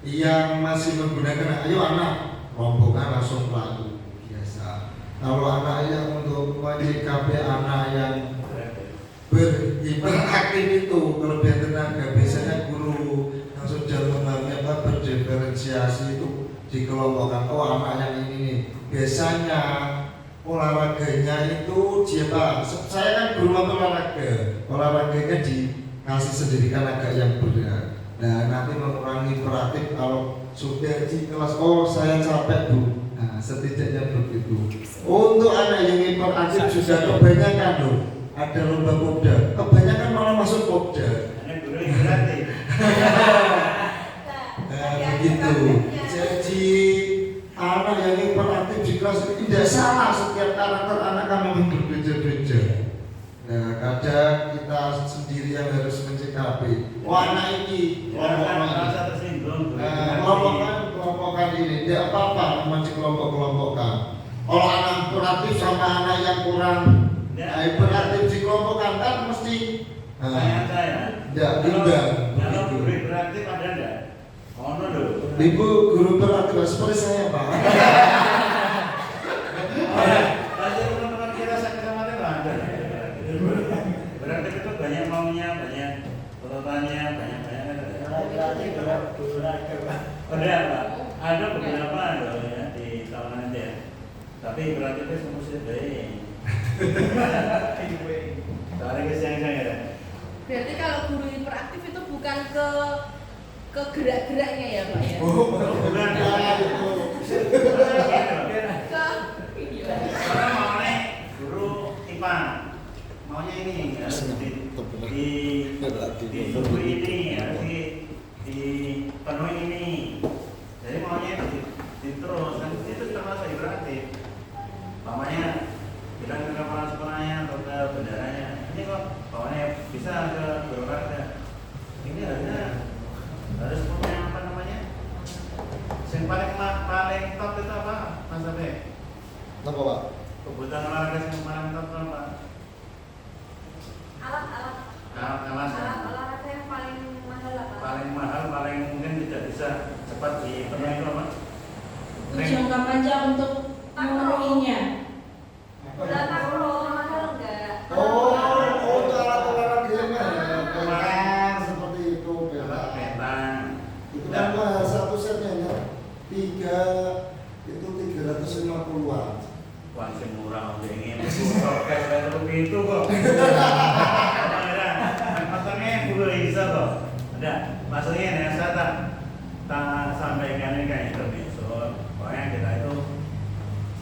yang masih menggunakan ayo anak rombongan langsung pelaku biasa. Kalau anak yang untuk menyikapi anak yang berhiperaktif itu kelebihan tenaga, biasanya guru yang sudah memahami apa berdiferensiasi itu dikelompokkan. Oh anak yang ini nih biasanya olahraganya itu siapa? Saya kan guru olahraganya dikasih sendirikan agak yang berat. Nah nanti mengurangi hiperaktif kalau sudah di kelas saya capek Bu. Nah setidaknya begitu. Untuk anak yang hiperaktif juga kebanyakan loh. Ada lomba popda, kebanyakan malah masuk popda. Guru yang gratis. Begitu. Jadi anak yang hiperaktif di kelas ini tidak salah, setiap karakter anak kan memang berbeda-beda. Nah kadang kita sendiri yang harus mencikapi. Wah anak ini kelompokkan ini tidak apa-apa memang dikelompok-kelompokkan. Kalau anak hiperaktif sama anak yang kurang hiperaktif dikelompokkan kan mesti tidak imbang. Kalau guru hiperaktif ada enggak? Ono loh. Ibu guru hiperaktif seperti saya Pak. Pasti teman-teman kita sakit-sakit ada. Hiperaktif itu banyak maunya, banyak tuntutannya, banyak-banyak. Ada apa? Ada beberapa loh ya di tahunan aja. Tapi berarti itu semua sudah baik. Soalnya kesiang-siang ya. Berarti kalau guru hiperaktif itu bukan ke gerak-geraknya ya Pak ya? Bukan. Karena maunya guru IPA, maunya ini harus di buku ini harus dipenuhi ini. Jadi maunya terus kan itu termasuk hiperaktif. Mamanya bilang ke kepala sekolahnya atau ke bendaranya, ini kok maunya bisa ke guru olahraga. Ini harus punya apa namanya? Yang paling top itu apa, Mas Abe? Apa Pak? Kebutuhan olahraga yang paling top itu apa? Alat olahraga yang paling mahal apa? Paling mahal, paling mungkin tidak bisa cepat dipenuhi itu apa? Jangka panjang untuk memenuhinya. Udah tahu mahal enggak? Untuk alat olahraga yang mahal seperti itu Petang. Itu kan mahal satu setnya hanya 350-an. Wah, murah untuk ingin podcast kayak itu kok. Maksudnya guru bisa kok. Ada, maksudnya yang saya tak sampaikan ini kayak itu besok. Pokoknya kita itu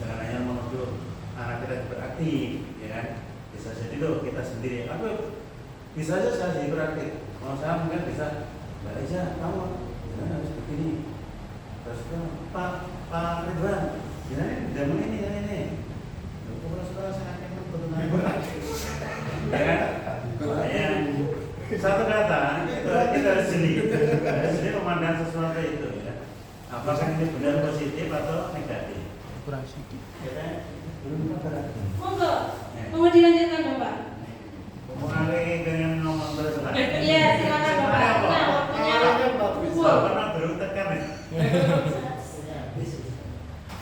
jangan hanya menuju anak kita beraktif, ya kan? Bisa jadi tuh kita sendiri. Aku bisa aja saya jadi beraktif. Kalau saya mungkin bisa, Mbak Eza, kamu jangan harus begini. Terus Pak Ridwan, jangan ini. Sekolah saya akan betul-betul beraktif. Ya kan? Makanya satu kata kita harus jeli memandang sesuatu itu ya. Apakah ini benar positif atau negatif? Kurang sedikit. Monggo, mau dilanjutkan Bapak? Mulai dengan nomor terus lah. Iya, silakan Bapak. Nah, waktunya pernah belum tekan ya?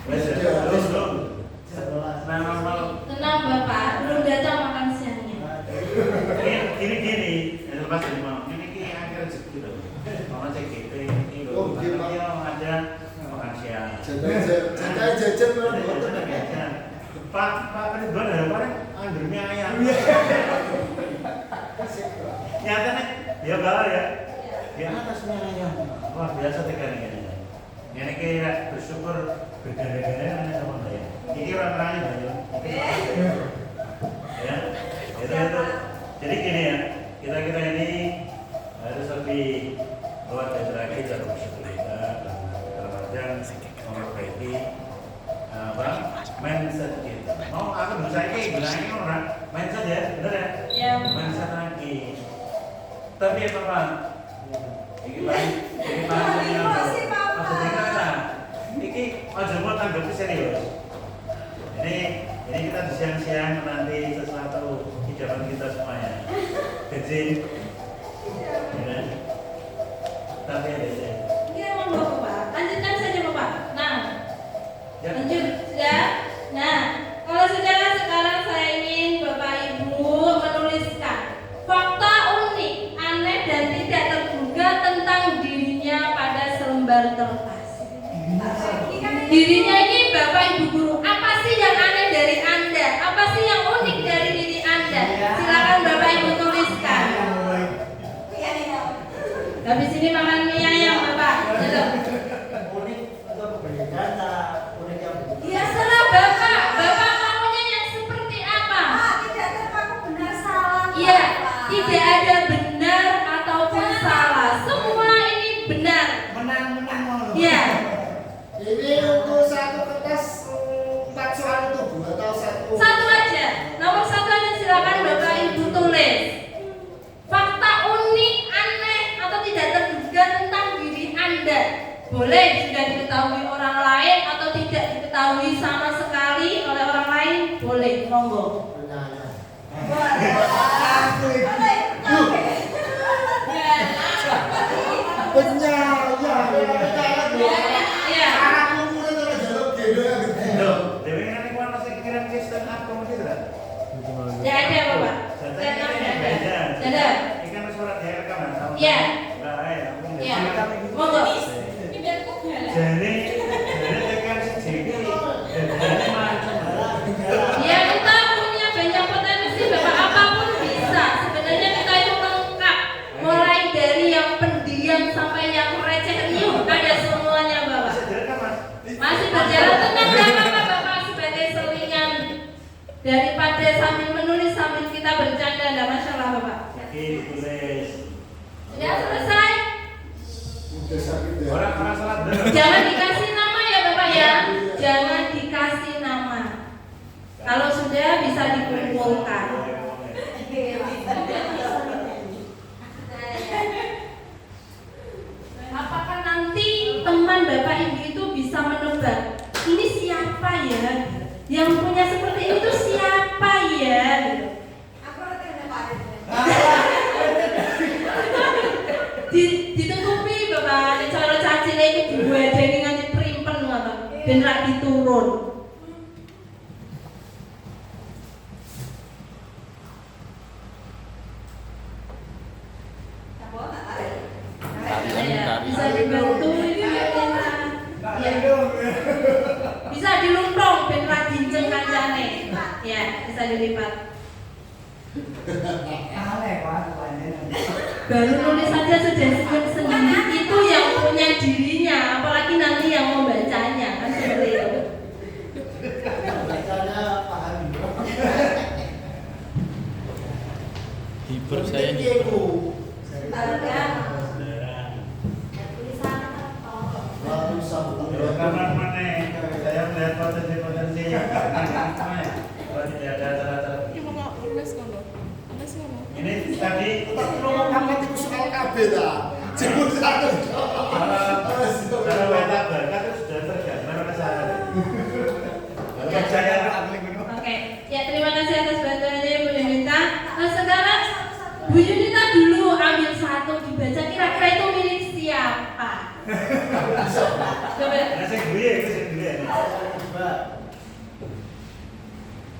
Terus dong. tenang Bapak, belum datang makan siangnya. Gini, lepas dari mau. Ini akhir rezeki loh. Mau cek gitu, ini loh. Dia ada makan siang. Jajan Pak Ridwan harapannya anggernya ayam. Nyatanya dia bawa ya. Di atasnya ayam. Wah biasa tekan ini. Ini kira bersyukur bergara-gara sama saya. Ini orang lain banyak. Ya, itu. Jadi gini ya, kita ini harus lebih luar lagi cara bersyukur kita dalam artian memperbaiki mindset kita. Mau aku berusaha ini bilangin orang mindset ya, bener ya? Ya. Mindset lagi. Tapi ya Pak, ini maksudnya kata, ini aja mau tanggapi serius. Ini kita di siang-siang nanti sesuatu hidupan kita semuanya. Kecil, ya. Tapi ada ya. Iya, monggo Bapak. Lanjutkan saja Bapak. Nah, Ya. lanjut sudah. Nah, kalau sudah sekarang saya ingin Bapak Ibu menuliskan fakta unik, aneh dan tidak terduga tentang dirinya pada selembar kertas. Dirinya ini Bapak Ibu guru, apa sih yang aneh dari Anda? Apa sih yang unik dari diri Anda? Silakan Bapak Ibu tuliskan. Habis ini makan mie ayam Bapak. Ya serah Bapak. Bapak maunya yang seperti apa? Tidak terpaku benar salah. Iya, tidak ada benar ataupun salah. Semua ini benar. Menang. Iya. Ini untuk satu kertas 4 soal itu Bu atau satu? Satu aja. Nomor satu aja silakan Bapak Ibu tulis. Fakta unik, aneh atau tidak terduga tentang diri Anda. Boleh sudah diketahui orang lain atau tidak diketahui sama sekali oleh orang lain, boleh, monggo. Iya. Loh, Dewi nanti mau masih kirim ke stand up comedy tidak? Tidak ada Bapak. Saya Tidak ada. Ikan surat direkam ya? Iya. Enggak ya. Iya. Monggo. Jadi tekan siji. Jadi macam Daripada sambil menulis sambil kita bercanda, tidak masalah Bapak. Tulis. Sudah selesai? Udah sakit ya. Orang salat bener. Jangan dikasih nama ya Bapak ya. Jangan dikasih nama. Kalau sudah bisa dikumpulkan. Apakah nanti teman Bapak Ibu itu bisa menebak ini siapa ya? Yang punya seperti ini tuh siapa ya? Ditutupi Bapak, cara cacile itu dibuateni nganti primpen ngoten, ben ra diturun. Bisa dibantu ini ya. Bisa diluntrong ben ra dinceng kancane. Ya, bisa dilipat. Baru nulis saja sudah sendiri itu yang punya dirinya, apalagi nanti yang membacanya kan seperti itu. Hibur saya Kamar mana? Saya melihat potensi-potensi. Kalau tidak ada acara-acara. Ini tadi Kamu itu soal KB lah. Jemput satu. cara weta berkat itu sudah tergambar ke saya. Oke, ya terima kasih atas bantuannya Bu Yunita. Nah, sekarang Bu Yunita dulu ambil satu dibaca kira-kira itu milik siapa? Coba.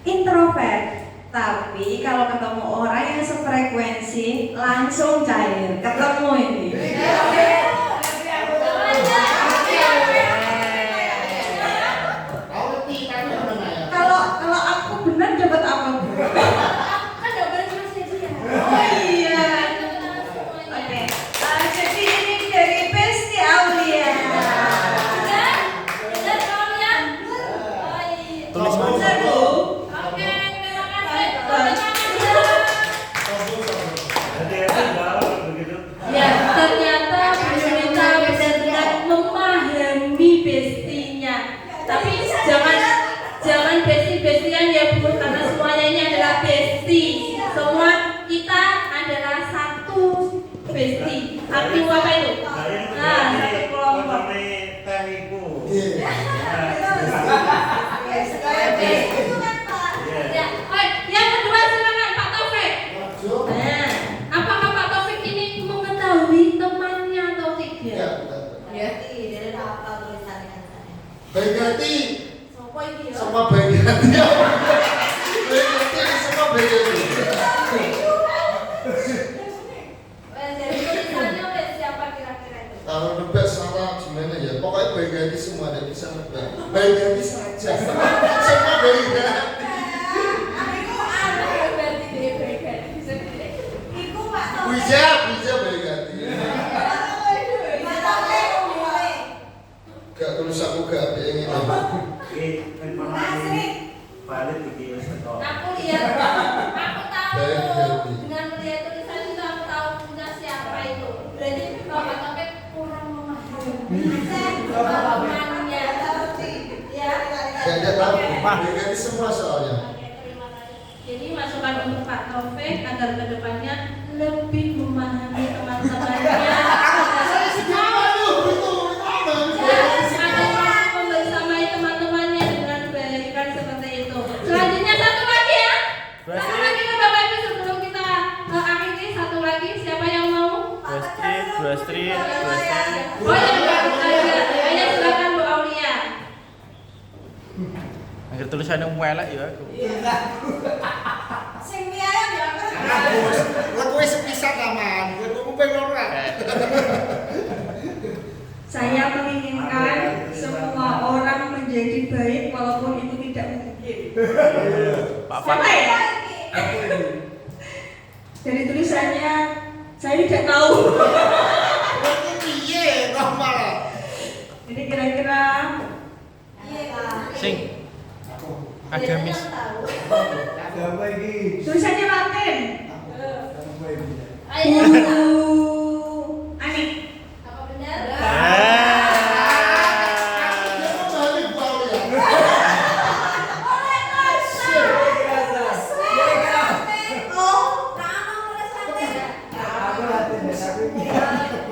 Introvert, tapi kalau ketemu orang yang sefrekuensi langsung cair. Ketemu ini. Kalau aku benar dapat apa? Kan dapat masih dia. Oh iya. Oke. Jadi ini dari Besti Aulia. Benar kamu ya? Oh iya. Tulis Benar, Bu. Oke, terima kasih. Ya, ternyata Bu Yunita benar-benar memahami bestinya. Tapi jangan besti-bestian ya Bu, karena semuanya ini adalah besti. Semua kita adalah satu besti. Artinya apa itu? Nah, satu kelompok. Ya, yang kedua silakan Pak Taufik. Nah, apakah Pak Taufik ini mengetahui temannya atau tidak? Ya, Dari apa tulisannya? baik hati. Sopo iki ya? Semua baik hati. Baik hati semua baik hati. Jadi tulisannya oleh siapa kira-kira itu? Kalau nebak salah gimana ya? Pokoknya baik hati semua ada bisa nebak. Baik hati saja. Semua baik hati. Wija baik hati. Gak tulus aku gak pengen. Informasi valid di Instagram. Aku lihat, aku tahu Baik hati. dengan melihat tulisan itu aku tahu punya siapa itu. Berarti Bapak Taufik kurang memahami temannya. Ya. Gak ada tahu. Baik hati semua soalnya. Oke, terima kasih. Jadi masukan untuk Pak Taufik agar kedepannya lebih memahami teman-temannya. Membersamai teman-temannya dengan baik kan seperti itu. Selanjutnya satu lagi ya. Satu lagi kan Bapak Ibu sebelum kita akhiri satu lagi siapa yang mau? Dua street. Oh ya, ayo silakan Bu Aulia. Akhir tulisannya melek ya aku. Sing miaya bilang Lagu sepisah kaman. Lagu pengen ora. saya menginginkan semua orang menjadi baik walaupun itu tidak mungkin. Pak Siapa ya? Dari tulisannya saya tidak tahu. Iya, normal. Ini kira-kira Sing. Agamis. Apa ini? Tulisannya Latin. Apa ini? Ayo. Anik. Apa benar?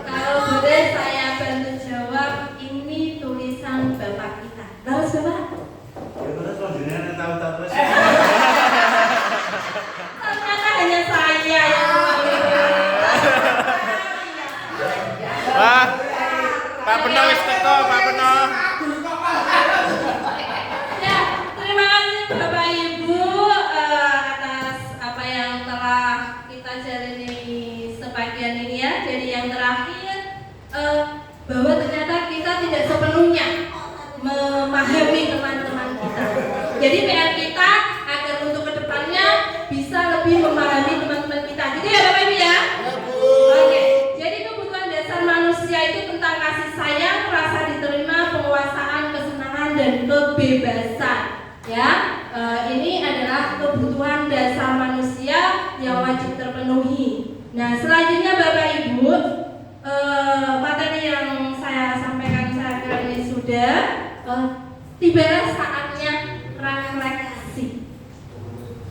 Kalau boleh saya bantu jawab, ini tulisan Bapak kita. Terus Bapak? Ya terus kalau jenengan tahu terus. Ternyata hanya saya yang mengetahui. Wah, Pak Peno wis teko, Pak Peno. Ya, terima kasih Bapak Ibu atas apa yang telah kita jalani sebagian ini ya. Jadi yang terakhir bahwa ternyata kita tidak sepenuhnya memahami teman-teman kita. Jadi PR kita agar untuk kedepannya bisa lebih memahami teman-teman kita. Gitu ya Bapak Ibu ya. Oke. Jadi kebutuhan dasar manusia itu tentang kasih sayang, rasa diterima, penguasaan, kesenangan dan kebebasan. Ya, ini adalah kebutuhan dasar manusia yang wajib terpenuhi. Nah, selanjutnya Bapak Ibu, materi yang saya sampaikan saya kira ini sudah tibalah saatnya refleksi.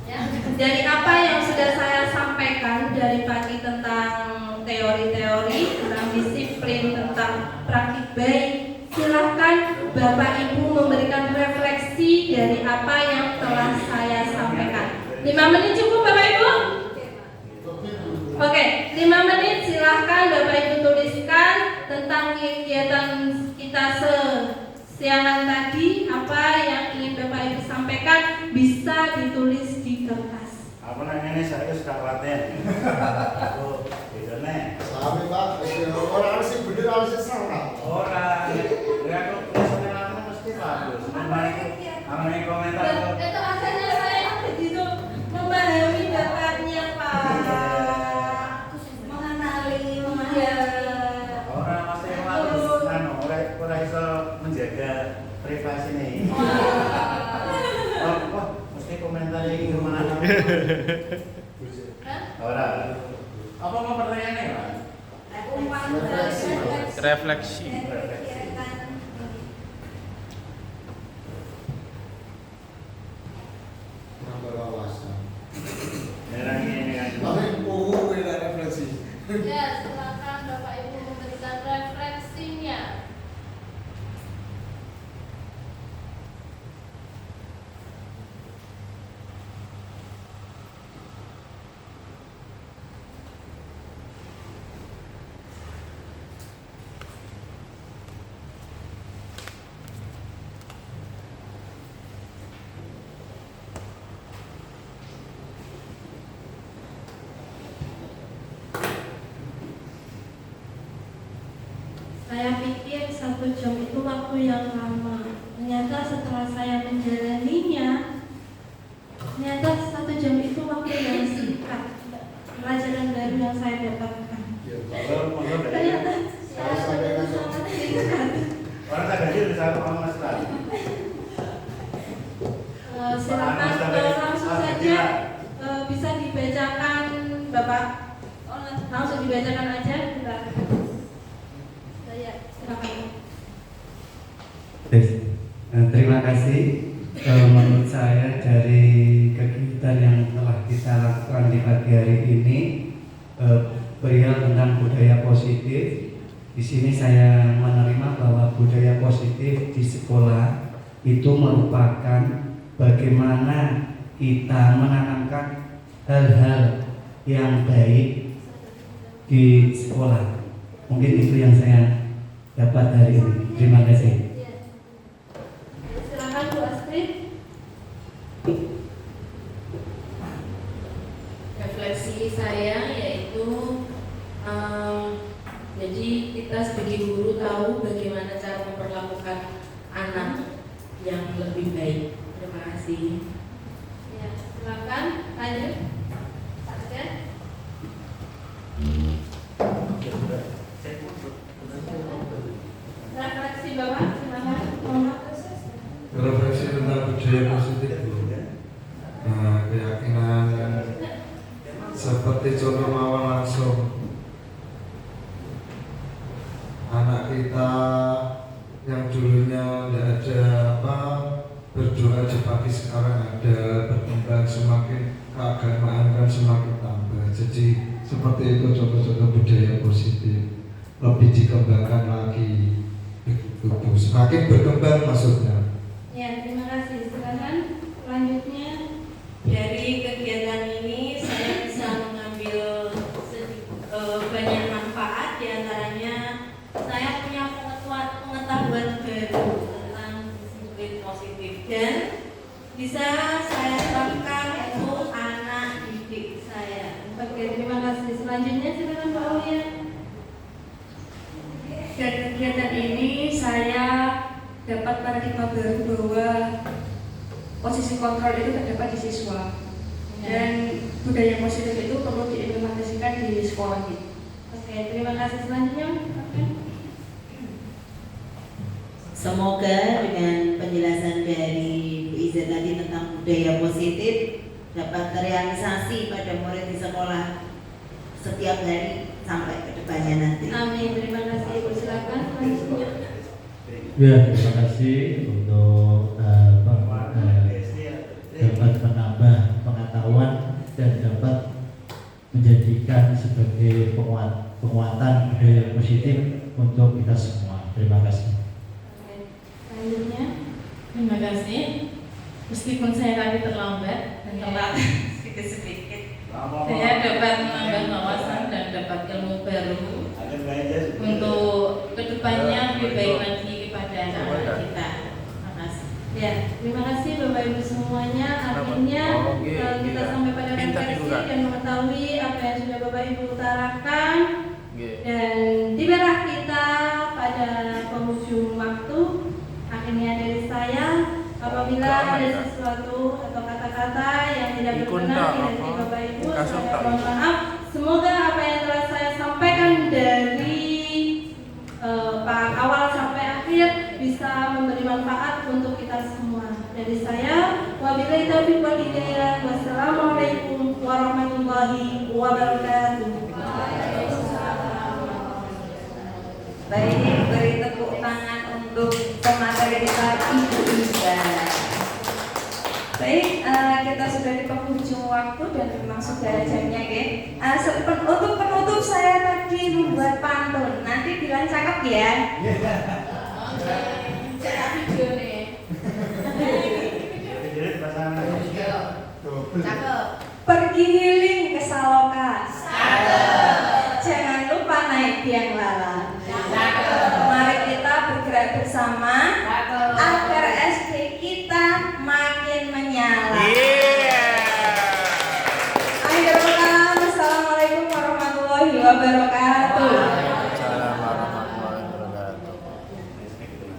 Ya, dari apa yang sudah saya sampaikan dari pagi tentang teori-teori, tentang disiplin, tentang praktik baik, silakan Bapak Ibu memberikan refleksi dari apa yang telah saya sampaikan. 5 menit cukup Bapak Ibu? Oke, 5 menit silahkan Bapak Ibu tuliskan tentang kegiatan kita siangan tadi, apa yang ingin Bapak Ibu sampaikan bisa ditulis di kertas. Apa namanya saya sudah latihan. Oh, bedanya. Sami Pak, orang harus bener harus salah. Orang, ya kalau tulisannya lama mesti bagus. Namanya komentar. Itu asalnya saya begitu memahami bapaknya Pak, mengenali, Orang masih bagus. Orang bisa menjaga privasi nih. Oh, mesti komentar ini gimana? Orang. Apa mau pertanyaannya, Pak? Refleksi. Nambah wawasan. Merah ini kan. Tapi mau beda refleksi. Ya, silakan Bapak Ibu memberikan refleksinya. Saya pikir 1 jam itu waktu yang lama. Ternyata setelah saya menjalaninya, ternyata 1 jam itu waktu yang singkat. Pelajaran baru yang saya dapatkan. Ternyata saya sangat singkat. Orang tak gaji bisa orang masalah. Silakan langsung saja bisa dibacakan Bapak. Langsung dibacakan aja. Terima kasih. Menurut saya dari kegiatan yang telah kita lakukan di pagi hari ini perihal tentang budaya positif. Di sini saya menerima bahwa budaya positif di sekolah itu merupakan bagaimana kita menanamkan hal-hal yang baik di sekolah. Mungkin itu yang saya dapat hari ini. Terima kasih. Silakan Bu Astrid. Refleksi saya yaitu jadi kita sebagai guru tahu bagaimana cara memperlakukan anak yang lebih baik. Terima kasih. Ya, silakan lanjut. Ada? Refleksi Bapak, silakan. Refleksi tentang budaya positif. seperti contoh mawon langsung anak kita yang dulunya tidak ada apa berdoa di pagi sekarang ada berkembang semakin keagamaan kan semakin tambah. Jadi seperti itu contoh-contoh budaya positif lebih dikembangkan lagi begitu semakin berkembang maksudnya. Ya, terima kasih. Silakan selanjutnya. Dari kegiatan ini saya bisa mengambil banyak manfaat, diantaranya saya punya pengetahuan baru tentang disiplin positif dan bisa saya terapkan untuk anak didik saya. Oke, terima kasih. Selanjutnya silakan Pak Uya. Dari kegiatan ini saya dapat paradigma baru bahwa posisi kontrol itu terdapat di siswa dan budaya positif itu perlu diimplementasikan di sekolah kita. Oke, terima kasih. Selanjutnya. Oke. Semoga dengan penjelasan dari Bu Iza tadi tentang budaya positif dapat terrealisasi pada murid di sekolah setiap hari sampai ke depannya nanti. Amin. Terima kasih Ibu. Silakan selanjutnya. Ya, terima kasih untuk dapat menambah pengetahuan dan dapat menjadikan sebagai penguatan budaya positif untuk kita semua. Terima kasih. Selanjutnya. Terima kasih. Meskipun saya tadi terlambat dan telat sedikit-sedikit, saya dapat menambah wawasan dan dapat ilmu baru untuk kedepannya lebih baik lagi kepada anak-anak kita. Terima kasih. Ya, terima kasih Bapak Ibu semuanya. Akhirnya kita sampai pada refleksi dan mengetahui apa yang sudah Bapak Ibu utarakan. Dan tibalah kita pada penghujung waktu. Akhirnya dari saya, apabila ada sesuatu atau kata-kata yang tidak berkenan di hati Bapak Ibu, saya mohon maaf. Semoga apa yang telah saya sampaikan dari awal sampai akhir bisa memberi manfaat untuk kita semua. Dari saya, wabillahi taufiq wal hidayah. Wassalamualaikum warahmatullahi wabarakatuh. Baik, beri tepuk tangan untuk pemateri kita Ibu Iza. Baik, kita sudah di penghujung waktu dan memang sudah jamnya, untuk penutup saya tadi membuat pantun. Nanti bilang cakep ya. Cakep video nih. Cakep. Pergi healing